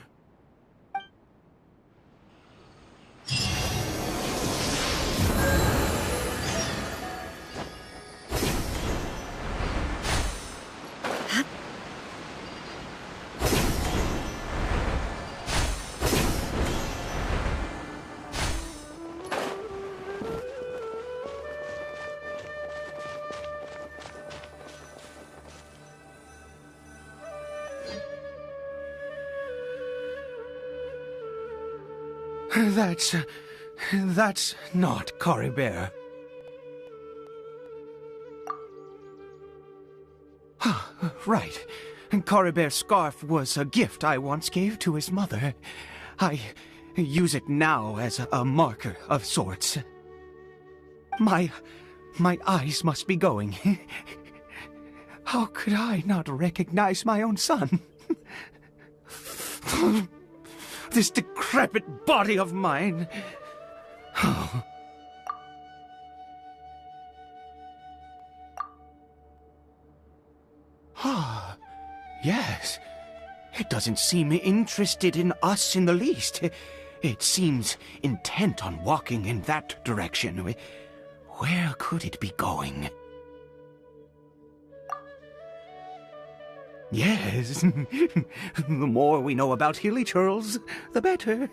That's not Caribert. Right. Caribert's scarf was a gift I once gave to his mother. I use it now as a marker of sorts. My eyes must be going. How could I not recognize my own son? This decrepit body of mine. Yes. It doesn't seem interested in us in the least. It seems intent on walking in that direction. Where could it be going? Yes. The more we know about hilly churls, the better.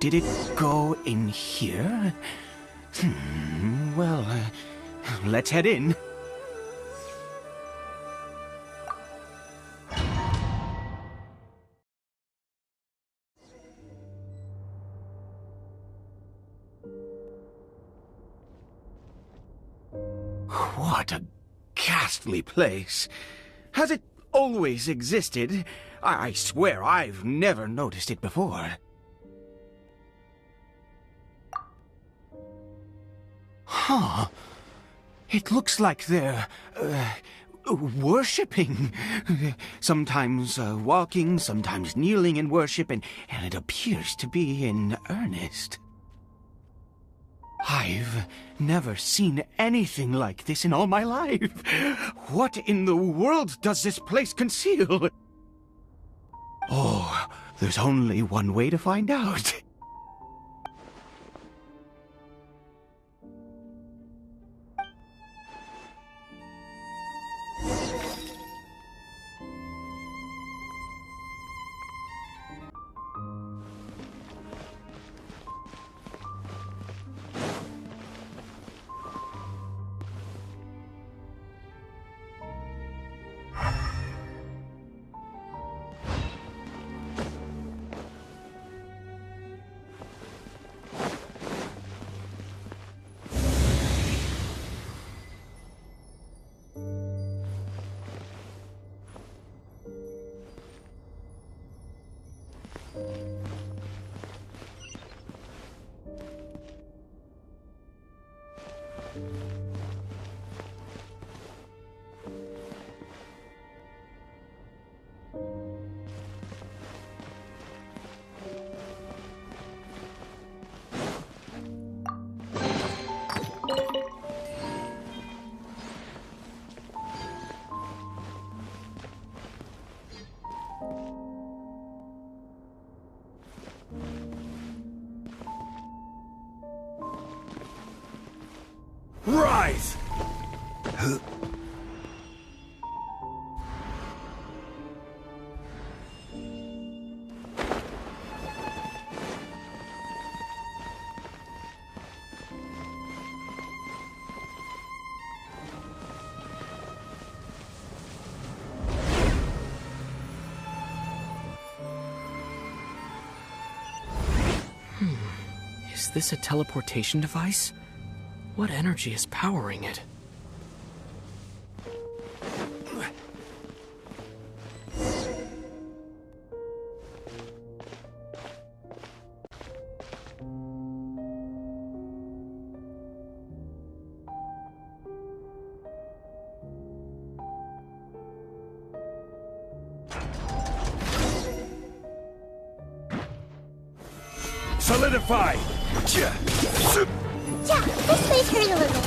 Did it go in here? Well, let's head in. What a ghastly place. Has it always existed? I swear I've never noticed it before. Huh. It looks like they're, worshipping. Sometimes walking, sometimes kneeling in worship, and it appears to be in earnest. I've never seen anything like this in all my life. What in the world does this place conceal? Oh, there's only one way to find out. Rise! Is this a teleportation device? What energy is powering it? Solidify! Yeah, this may hurt a little.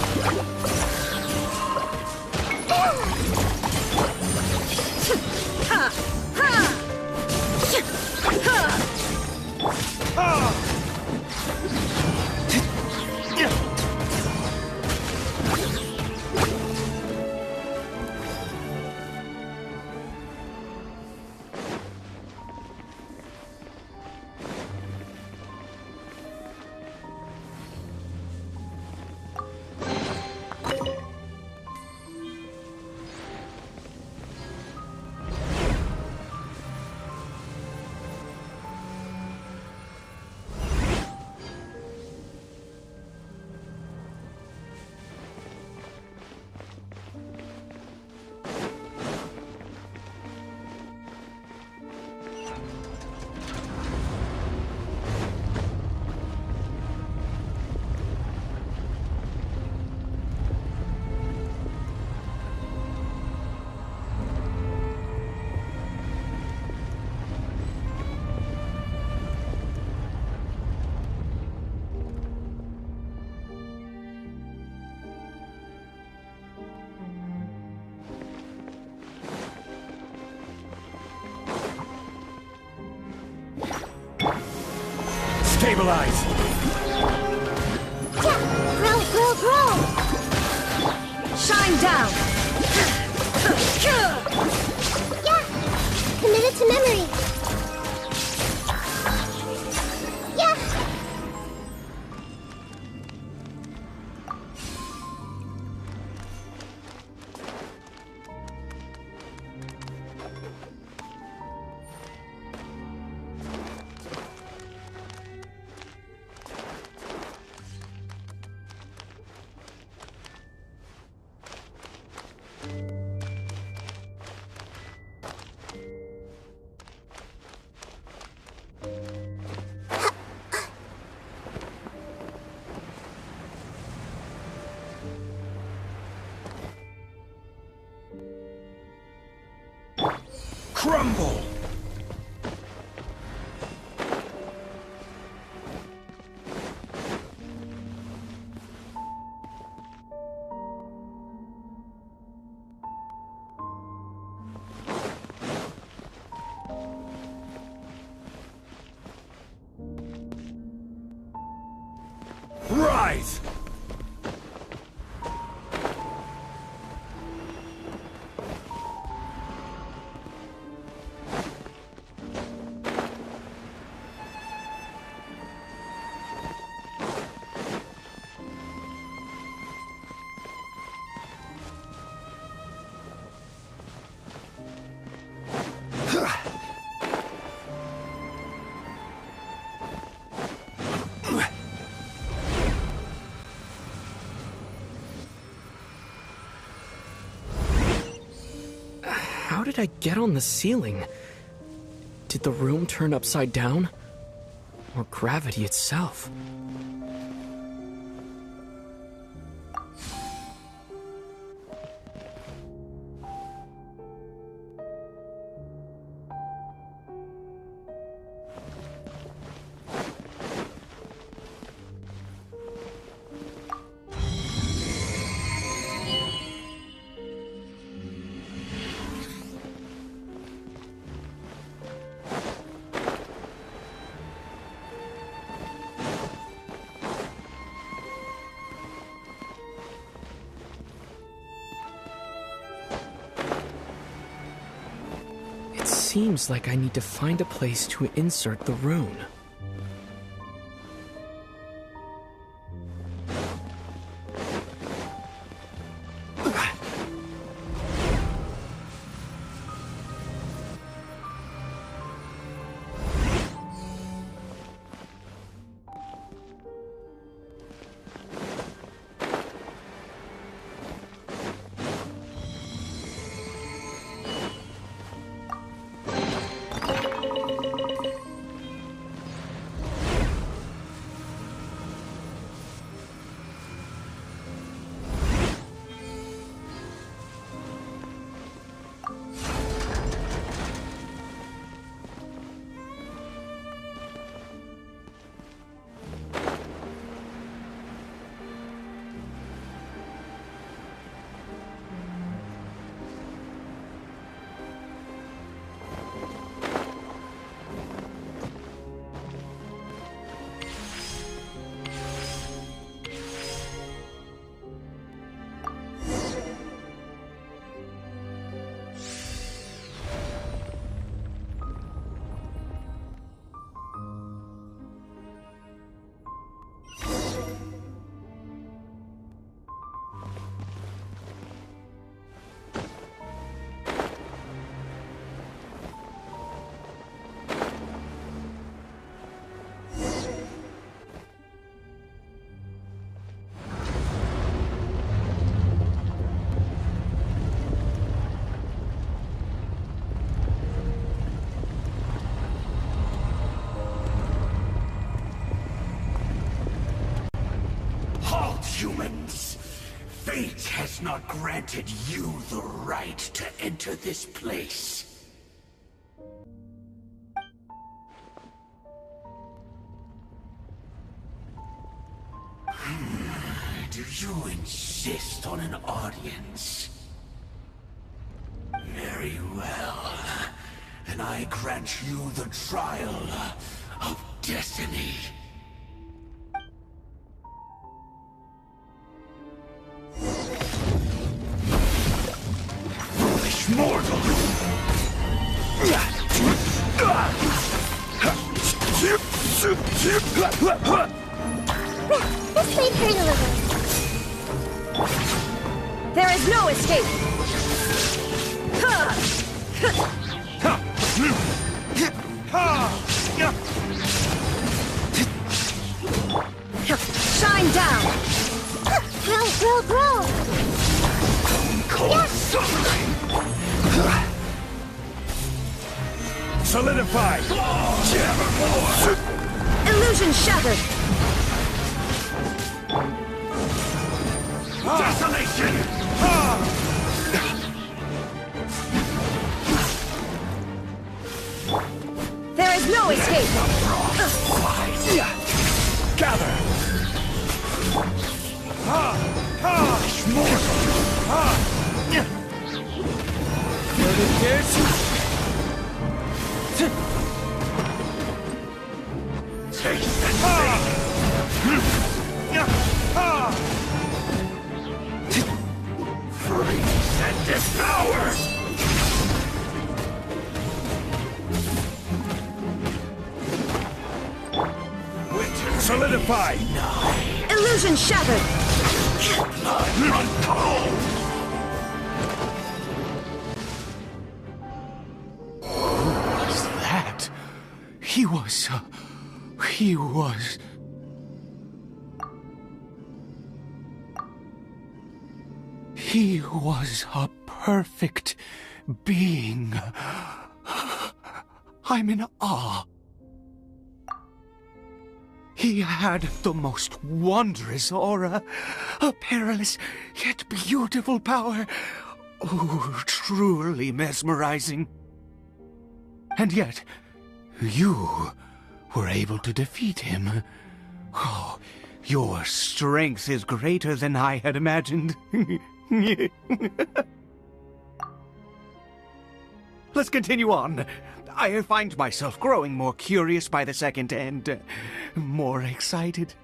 Stabilize! Yeah, grow! Shine down! Yeah, committed to memory. Yeah. crumble! Rise! How did I get on the ceiling? Did the room turn upside down? Or gravity itself? Seems like I need to find a place to insert the rune. Humans, fate has not granted you the right to enter this place. Do you insist on an audience? Very well. Then I grant you the trial of destiny. Mortal! This may hurt a little. There is no escape! Shine down! Grow! Cold suffering! Solidify! Nevermore! Illusion shattered! Desolation! is no escape! Gather! Taste and see! Freeze and devour! Solidify! Illusion shattered! Run cold! What was that? He was a perfect being. I'm in awe. He had the most wondrous aura, a perilous yet beautiful power. Oh, truly mesmerizing. And yet, you were able to defeat him. Oh, your strength is greater than I had imagined. Let's continue on. I find myself growing more curious by the second and more excited.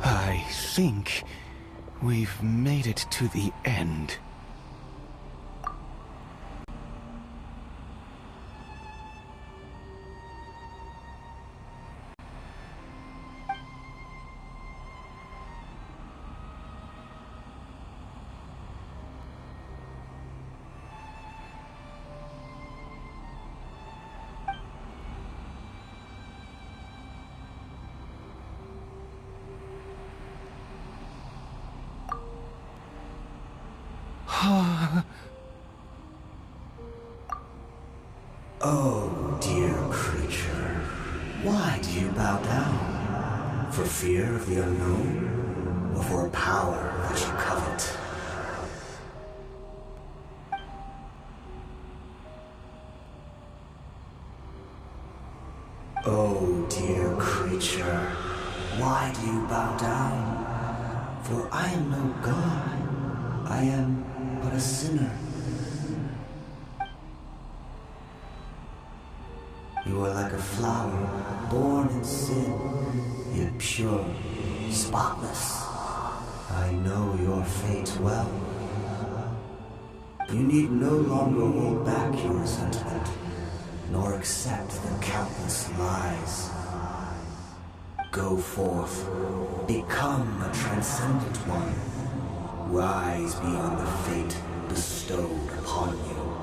I think we've made it to the end. Oh, dear creature, why do you bow down? For fear of the unknown? Or for a power that you covet? Oh, dear creature, why do you bow down? For I am no god, I am but a sinner. You are like a flower, born in sin, yet pure, spotless. I know your fate well. You need no longer hold back your resentment, nor accept the countless lies. Go forth, become a transcendent one. Rise beyond the fate bestowed upon you.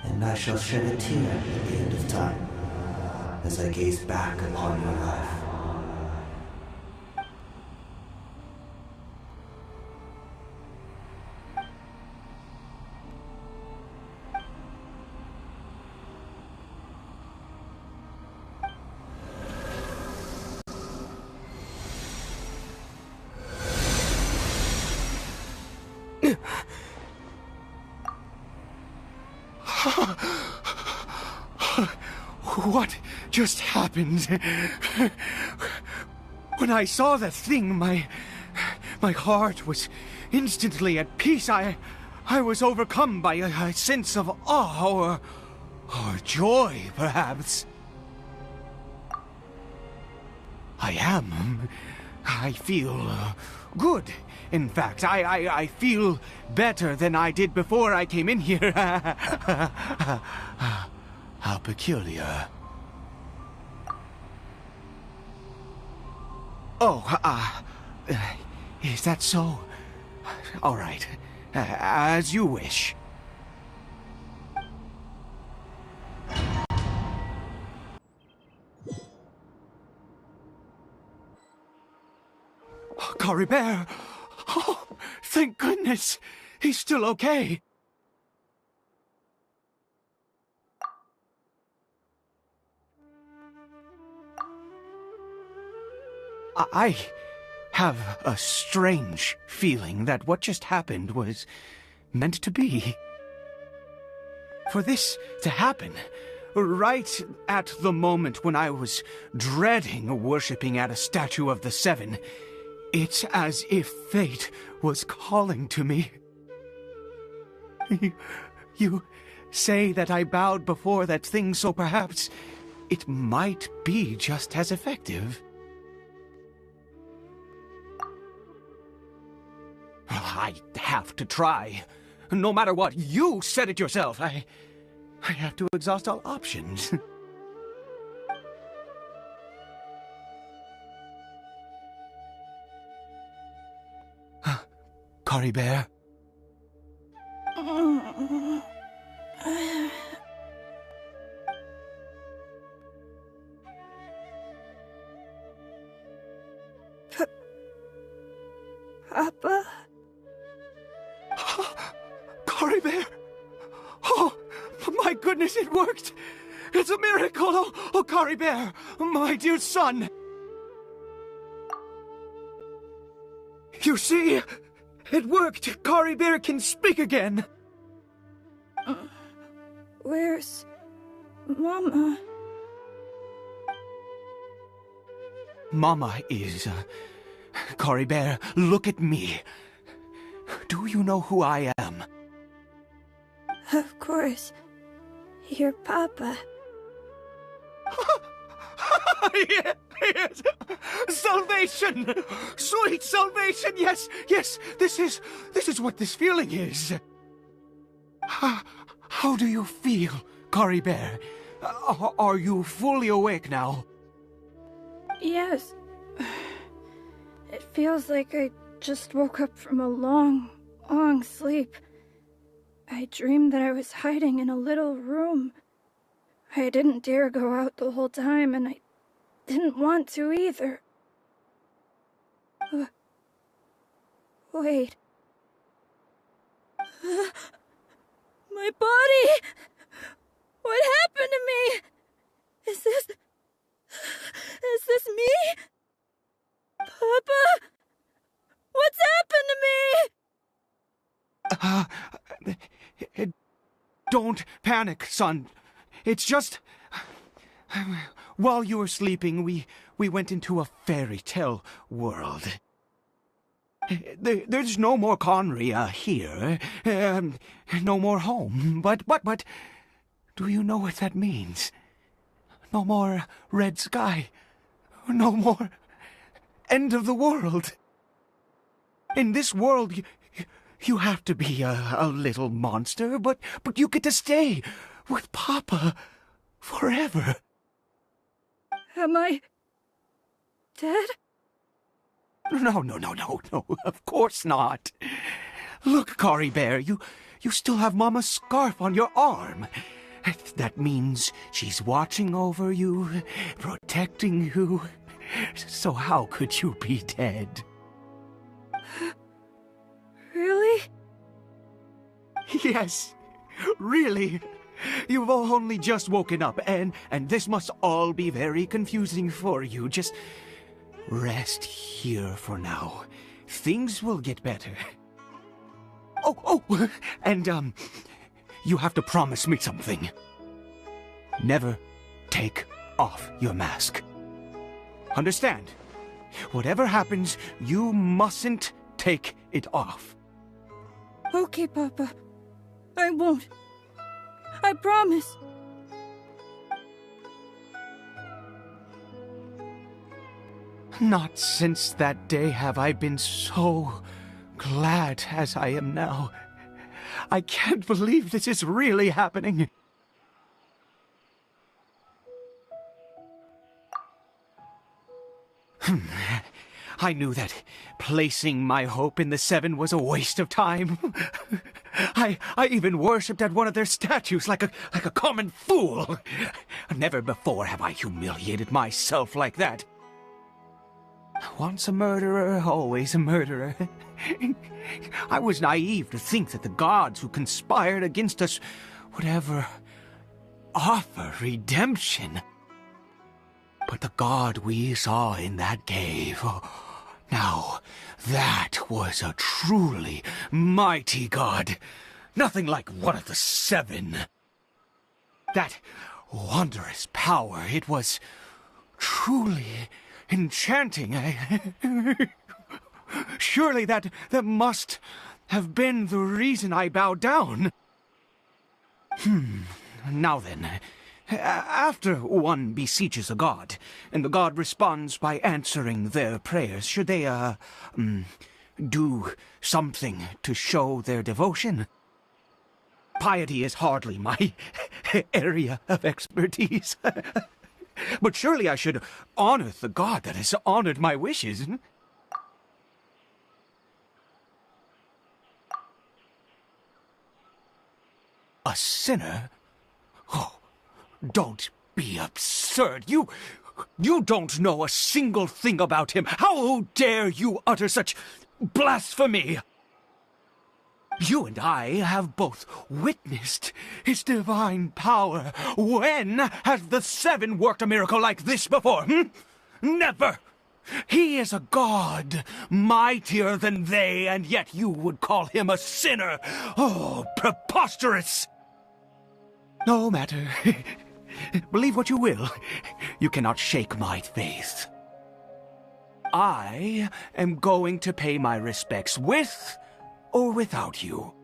And I shall shed a tear at the end of time, as I gaze back upon your life. What just happened? When I saw that thing, my heart was instantly at peace. I was overcome by a sense of awe or joy, perhaps. I feel good. In fact, I feel better than I did before I came in here. How peculiar. Oh, is that so? All right. As you wish. Caribert! Oh, thank goodness! He's still okay! I have a strange feeling that what just happened was meant to be. For this to happen, right at the moment when I was dreading worshipping at a statue of the Seven, it's as if fate was calling to me. You say that I bowed before that thing, so perhaps it might be just as effective. I have to try. No matter what, you said it yourself. I have to exhaust all options. Caribert? Papa? Caribert! Oh, my goodness, it worked! It's a miracle! Oh, Caribert, my dear son! You see? It worked! Caribert can speak again! Where's Mama? Mama is... Caribert, look at me. Do you know who I am? Of course. Your Papa. Yes! Salvation! Sweet salvation! Yes, yes! This is what this feeling is. How do you feel, Caribert? Are you fully awake now? Yes. It feels like I just woke up from a long, long sleep. I dreamed that I was hiding in a little room. I didn't dare go out the whole time, and I didn't want to either. Wait. My body! What happened to me? Is this me? Papa? What's happened to me? Don't panic, son. It's just... While you were sleeping, we went into a fairy tale world. There's no more Conria here. No more home. But, do you know what that means? No more red sky. No more end of the world. In this world, you have to be a little monster, but you get to stay with Papa forever. Am I dead? No, of course not. Look, Caribert, you still have Mama's scarf on your arm. That means she's watching over you, protecting you. So how could you be dead? Really? Yes, really. You've only just woken up, and this must all be very confusing for you. Just rest here for now. Things will get better. Oh, and, you have to promise me something. Never take off your mask. Understand? Whatever happens, you mustn't take it off. Okay, Papa. I won't. I promise. Not since that day have I been so glad as I am now. I can't believe this is really happening. I knew that placing my hope in the Seven was a waste of time. I even worshipped at one of their statues like a common fool. Never before have I humiliated myself like that. Once a murderer, always a murderer. I was naive to think that the gods who conspired against us would ever offer redemption. But the god we saw in that cave, now that was a truly mighty god. Nothing like one of the Seven. That wondrous power, it was truly enchanting. Surely that must have been the reason I bowed down. Now then, after one beseeches a god, and the god responds by answering their prayers, should they, do something to show their devotion? Piety is hardly my area of expertise. But surely I should honor the god that has honored my wishes. A sinner? Oh, don't be absurd. You don't know a single thing about him. How dare you utter such blasphemy? You and I have both witnessed his divine power. When has the Seven worked a miracle like this before? Never! He is a god, mightier than they, and yet you would call him a sinner. Oh, preposterous! No matter. Believe what you will. You cannot shake my faith. I am going to pay my respects with or without you.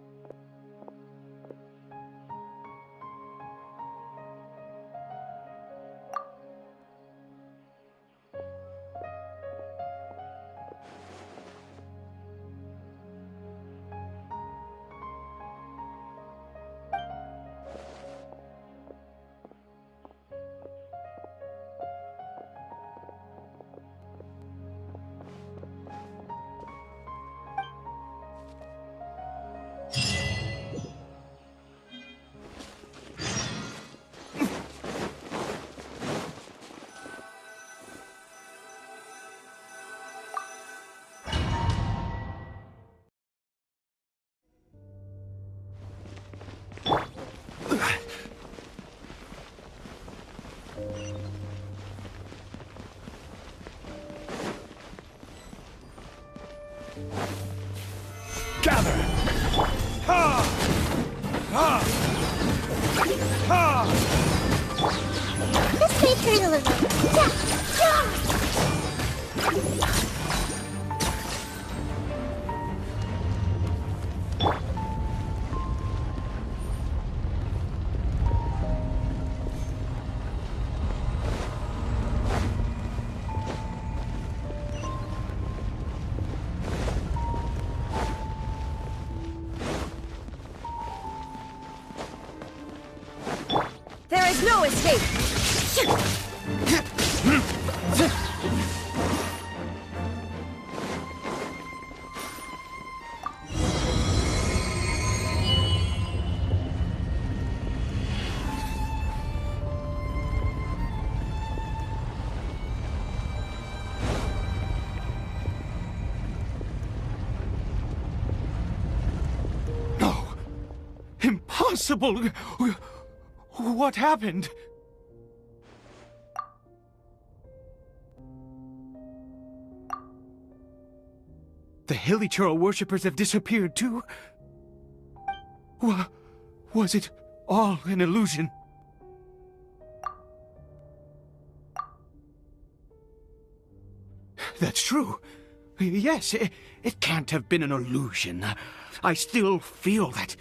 Gather! Ha! Ha! Ha! This may turn a little. Yeah! There is no escape! No! Impossible! What happened? The Hilichurl worshippers have disappeared too? Was it all an illusion? That's true. Yes, it can't have been an illusion. I still feel that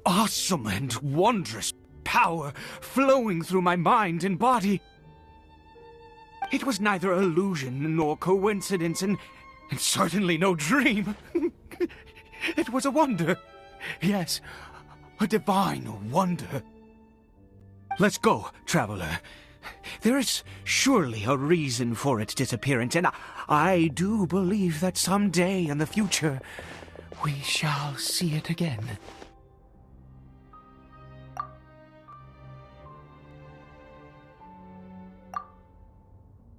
awesome and wondrous power flowing through my mind and body. It was neither illusion nor coincidence, and certainly no dream. It was a wonder. Yes, a divine wonder. Let's go, traveler. There is surely a reason for its disappearance, and I do believe that someday in the future we shall see it again.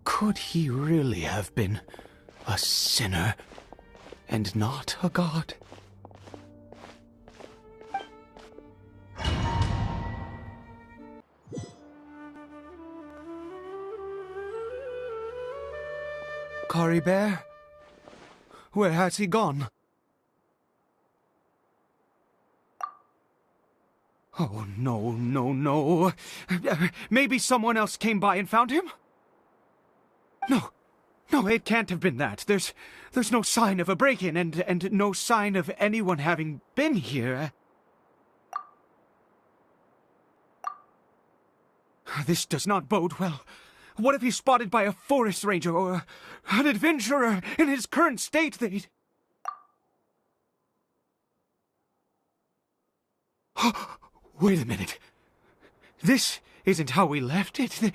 Could he really have been a sinner and not a god? Caribert? Where has he gone? Oh, no, no, no. Maybe someone else came by and found him? No, it can't have been that. There's no sign of a break-in and no sign of anyone having been here. This does not bode well. What if he's spotted by a forest ranger or an adventurer in his current state? Wait a minute. This isn't how we left it.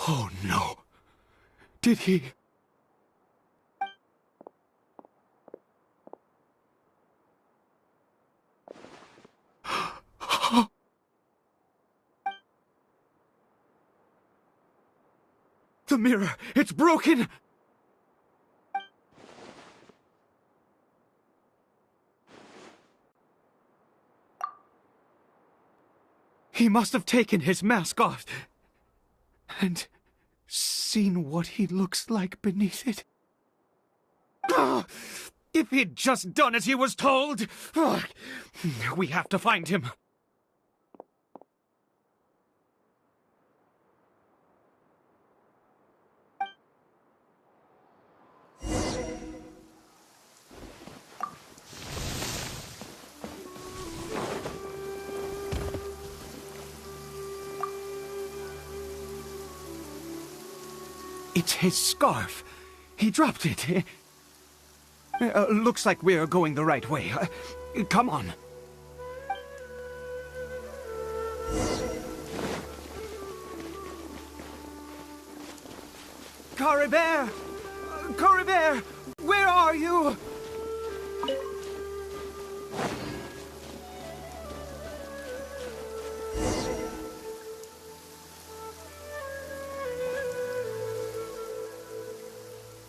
Oh, no. Did he... The mirror! It's broken! He must have taken his mask off and seen what he looks like beneath it. If he'd just done as he was told! We have to find him. It's his scarf. He dropped it. Looks like we're going the right way. Come on. Caribert! Caribert! Where are you?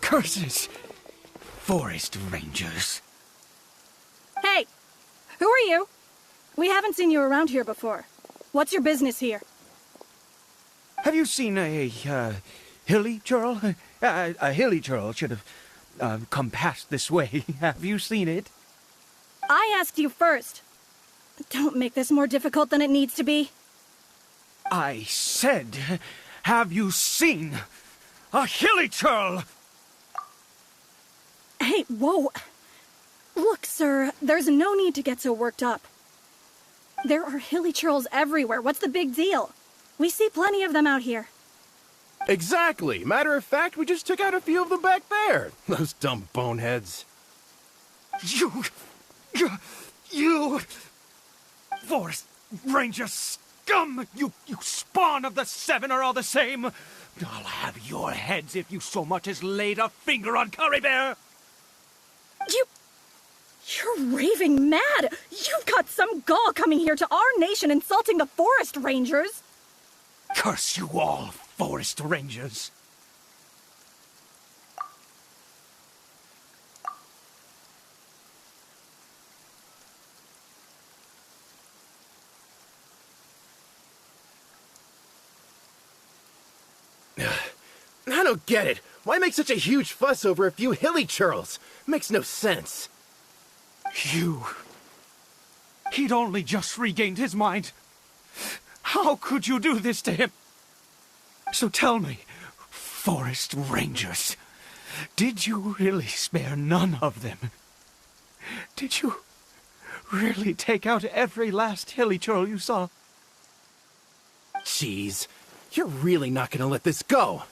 Curses! Forest rangers. Hey! Who are you? We haven't seen you around here before. What's your business here? Have you seen a hilly churl? A hilly churl should have come past this way. Have you seen it? I asked you first. Don't make this more difficult than it needs to be. I said, have you seen a hilly churl? Hey, whoa. Look, sir, there's no need to get so worked up. There are hilly churls everywhere. What's the big deal? We see plenty of them out here. Exactly. Matter of fact, we just took out a few of them back there. Those dumb boneheads. You... Forest Ranger scum! You spawn of the Seven are all the same! I'll have your heads if you so much as laid a finger on Caribert! You're raving mad! You've got some gall coming here to our nation insulting the Forest Rangers! Curse you all, Forest Rangers! I don't get it. Why make such a huge fuss over a few hilly churls? Makes no sense. He'd only just regained his mind. How could you do this to him? So tell me, forest rangers. Did you really spare none of them? Did you really take out every last hilly churl you saw? Jeez, you're really not gonna let this go.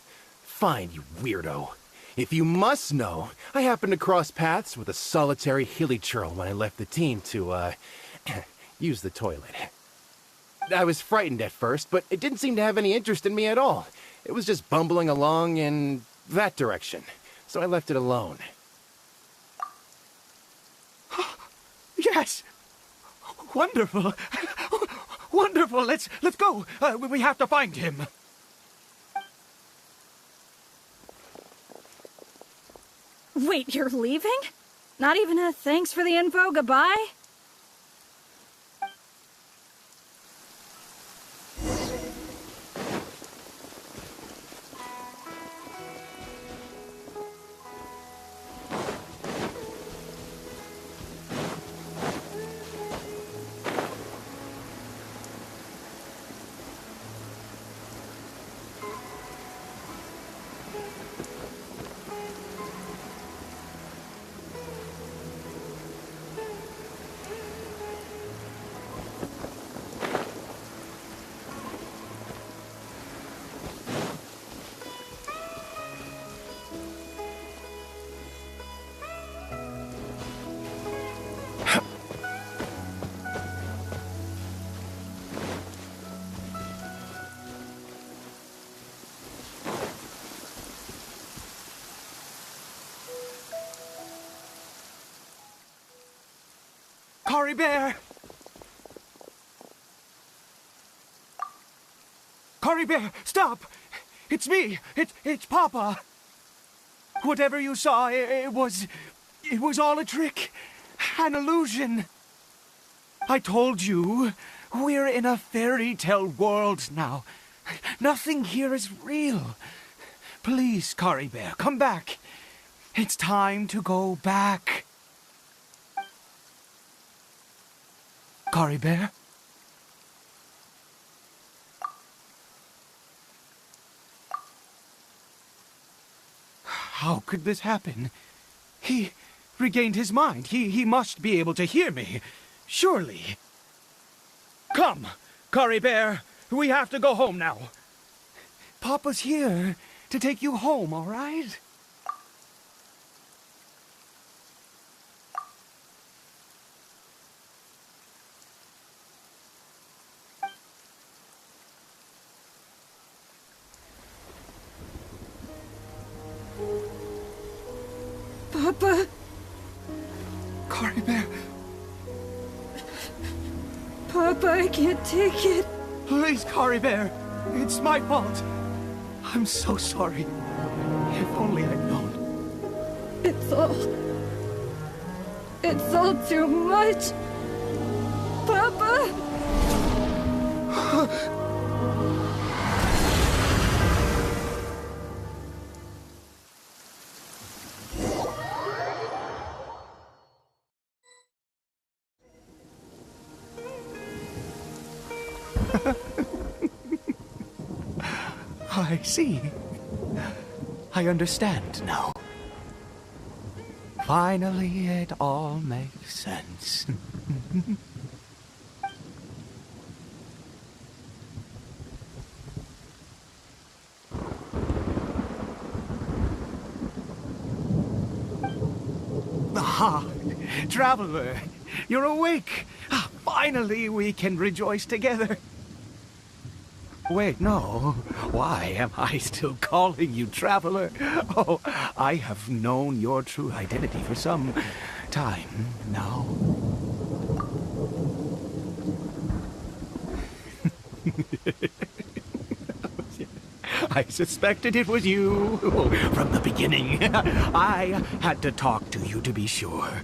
Fine, you weirdo. If you must know, I happened to cross paths with a solitary hilly churl when I left the team to, use the toilet. I was frightened at first, but it didn't seem to have any interest in me at all. It was just bumbling along in that direction, so I left it alone. Yes! Wonderful! Wonderful! Let's go! We have to find him! Wait, you're leaving? Not even a thanks for the info, goodbye? Caribert! Caribert, stop! It's me! It's Papa! Whatever you saw, it was all a trick. An illusion. I told you, we're in a fairy tale world now. Nothing here is real. Please, Caribert, come back. It's time to go back. Caribert? How could this happen? He regained his mind. He must be able to hear me. Surely. Come, Caribert. We have to go home now. Papa's here to take you home, all right? Papa? Caribert. Papa, I can't take it. Please, Caribert. It's my fault. I'm so sorry. If only I'd known. It's all too much. Papa! I see. I understand now. Finally, it all makes sense. Ah, Traveler, you're awake. Finally, we can rejoice together. Wait, no. Why am I still calling you Traveler? Oh, I have known your true identity for some time now. I suspected it was you from the beginning. I had to talk to you to be sure.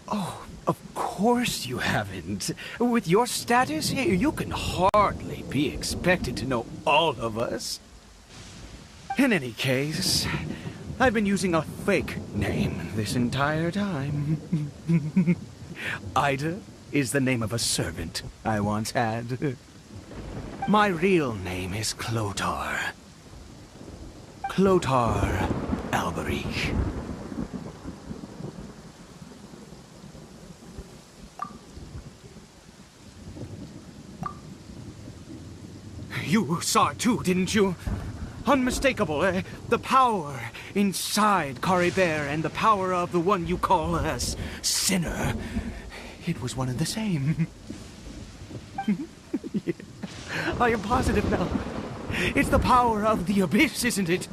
Oh, of course you haven't. With your status, you can hardly be expected to know all of us. In any case, I've been using a fake name this entire time. Ida is the name of a servant I once had. My real name is Clotar. Clotar Alberich. You saw it too, didn't you? Unmistakable, eh? The power inside Caribert and the power of the one you call a sinner. It was one and the same. Yeah. I am positive now. It's the power of the abyss, isn't it?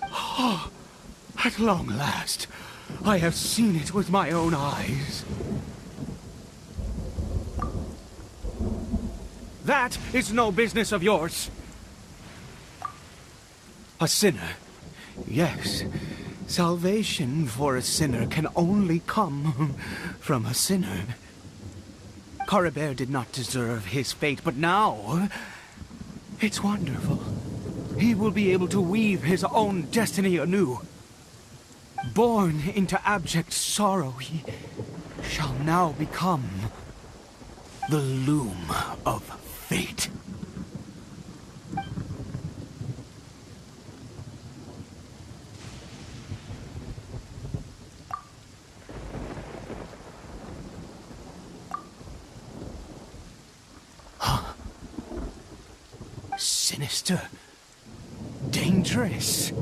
Oh, at long last, I have seen it with my own eyes. That is no business of yours. A sinner. Yes. Salvation for a sinner can only come from a sinner. Caribert did not deserve his fate, but now it's wonderful. He will be able to weave his own destiny anew. Born into abject sorrow, he shall now become the loom of fate. Sinister. Dangerous.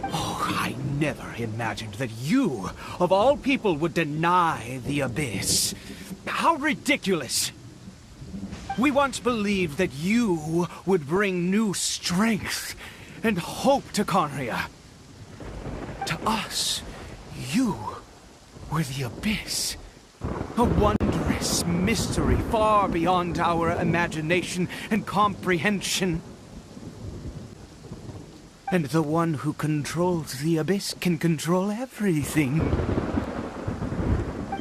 Oh, I never imagined that you, of all people, would deny the abyss. How ridiculous! We once believed that you would bring new strength and hope to Conria. To us, you were the abyss. A wondrous mystery far beyond our imagination and comprehension. And the one who controls the abyss can control everything.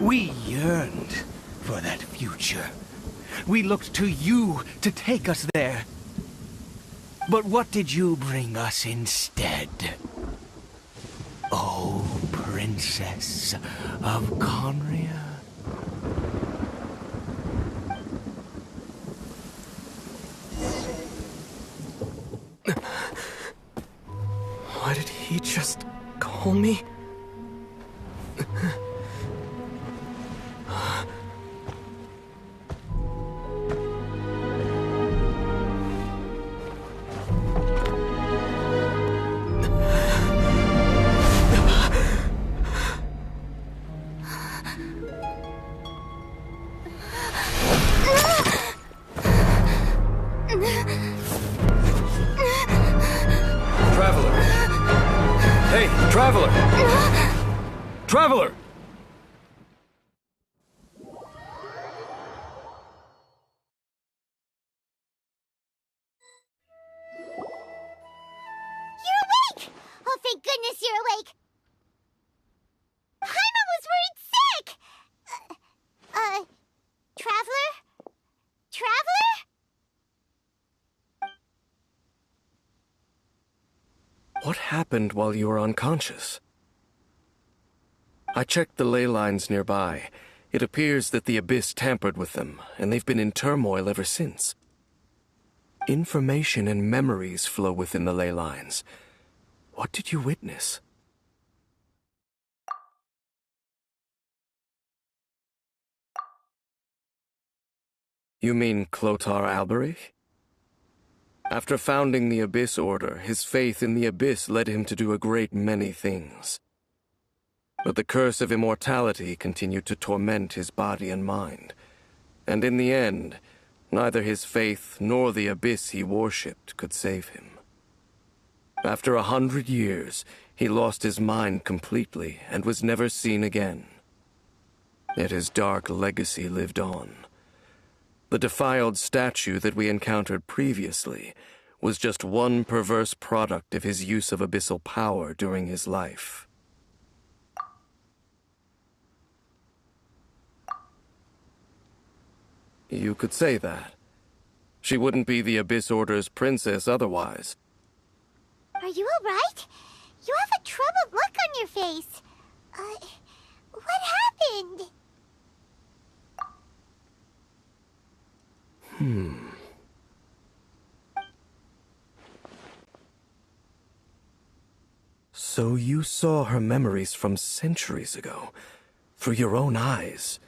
We yearned for that future. We looked to you to take us there. But what did you bring us instead? Oh, Princess of Conria. Why did he just call me? Traveler! You're awake! Oh, thank goodness you're awake! Paimon was worried sick! Traveler? Traveler? What happened while you were unconscious? I checked the ley lines nearby. It appears that the abyss tampered with them, and they've been in turmoil ever since. Information and memories flow within the ley lines. What did you witness? You mean Clotar Alberich? After founding the Abyss Order, his faith in the Abyss led him to do a great many things. But the curse of immortality continued to torment his body and mind. And in the end, neither his faith nor the abyss he worshipped could save him. After 100 years, he lost his mind completely and was never seen again. Yet his dark legacy lived on. The defiled statue that we encountered previously was just one perverse product of his use of abyssal power during his life. You could say that. She wouldn't be the Abyss Order's princess otherwise. Are you alright? You have a troubled look on your face. What happened? So you saw her memories from centuries ago, through your own eyes.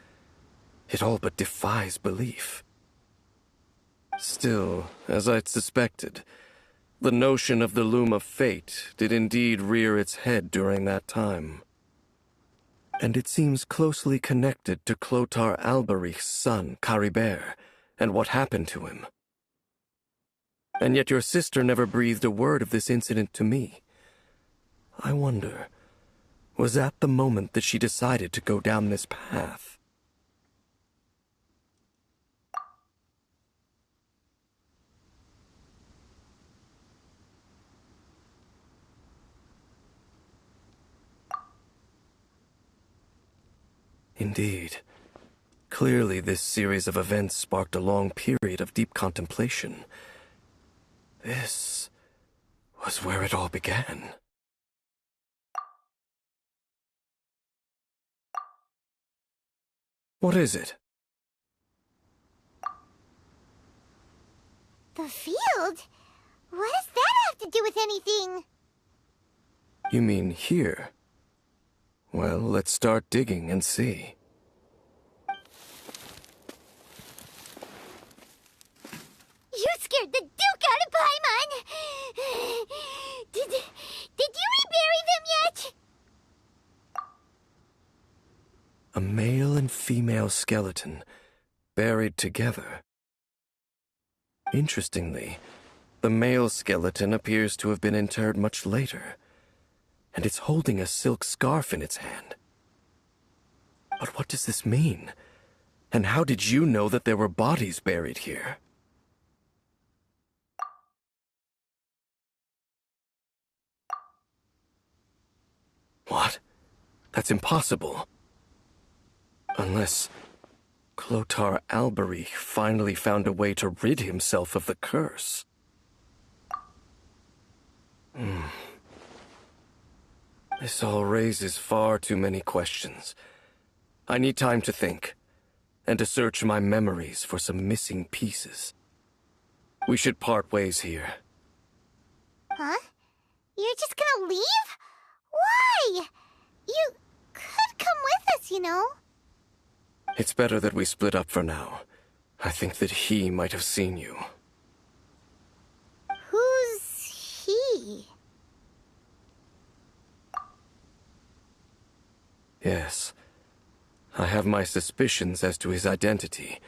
It all but defies belief. Still, as I'd suspected, the notion of the Loom of Fate did indeed rear its head during that time. And it seems closely connected to Clotar Alberich's son, Caribert, and what happened to him. And yet your sister never breathed a word of this incident to me. I wonder, was that the moment that she decided to go down this path? Indeed. Clearly, this series of events sparked a long period of deep contemplation. This was where it all began. What is it? The field? What does that have to do with anything? You mean here? Well, let's start digging and see. You scared the Duke out of Paimon! Did you rebury them yet? A male and female skeleton, buried together. Interestingly, the male skeleton appears to have been interred much later, and it's holding a silk scarf in its hand. But what does this mean? And how did you know that there were bodies buried here? What? That's impossible. Unless Clotar Alberich finally found a way to rid himself of the curse. This all raises far too many questions. I need time to think, and to search my memories for some missing pieces. We should part ways here. Huh? You're just gonna leave? Why? You could come with us, you know. It's better that we split up for now. I think that he might have seen you. Who's he? Yes. I have my suspicions as to his identity,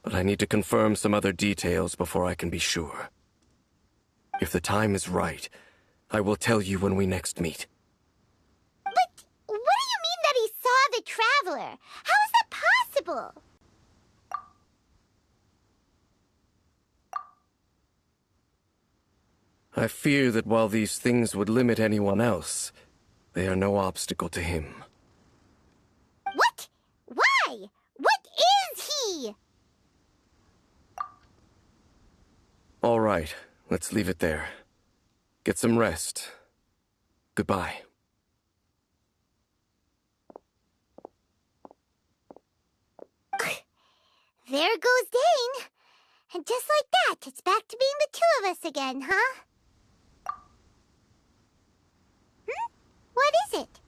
but I need to confirm some other details before I can be sure. If the time is right, I will tell you when we next meet. But what do you mean that he saw the Traveler? How is that possible? I fear that while these things would limit anyone else, they are no obstacle to him. What? Why? What is he? All right, let's leave it there. Get some rest. Goodbye. There goes Dane. And just like that, it's back to being the two of us again, huh? What is it?